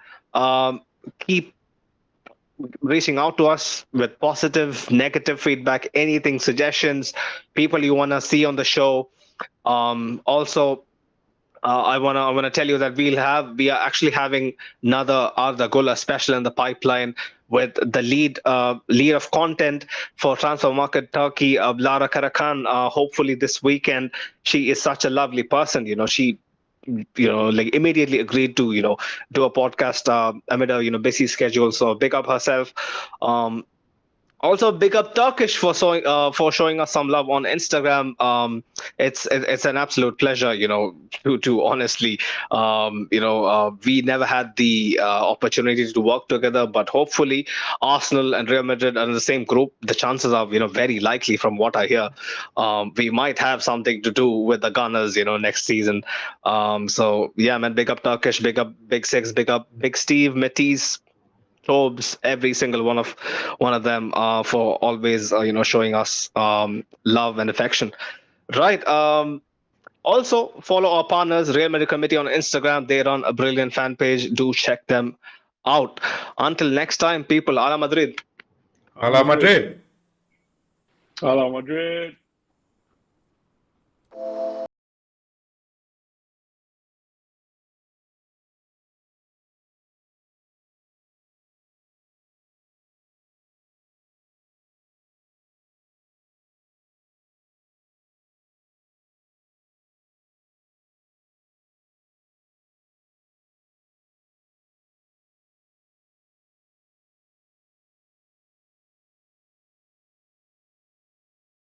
keep reaching out to us with positive, negative feedback, anything, suggestions, people you want to see on the show. Also, I wanna tell you that we are actually having another Arda Gula special in the pipeline with the lead of content for Transfer Market Turkey, Lara Karakan. Hopefully this weekend. She is such a lovely person. She like immediately agreed to do a podcast amid a busy schedule. So big up herself. Also, big up Turkish for showing us some love on Instagram. It's an absolute pleasure, to honestly, we never had the opportunity to work together, but hopefully Arsenal and Real Madrid are in the same group. The chances are, very likely from what I hear. We might have something to do with the Gunners, next season. So yeah, man, big up Turkish, big up Big Six, big up Big Steve, Matisse, Tobes, every single one of them for always showing us love and affection. Right. Also follow our partners, Real Madrid Committee on Instagram. They run a brilliant fan page. Do check them out. Until next time, people. Ala Madrid. Hala Madrid. Hala Madrid.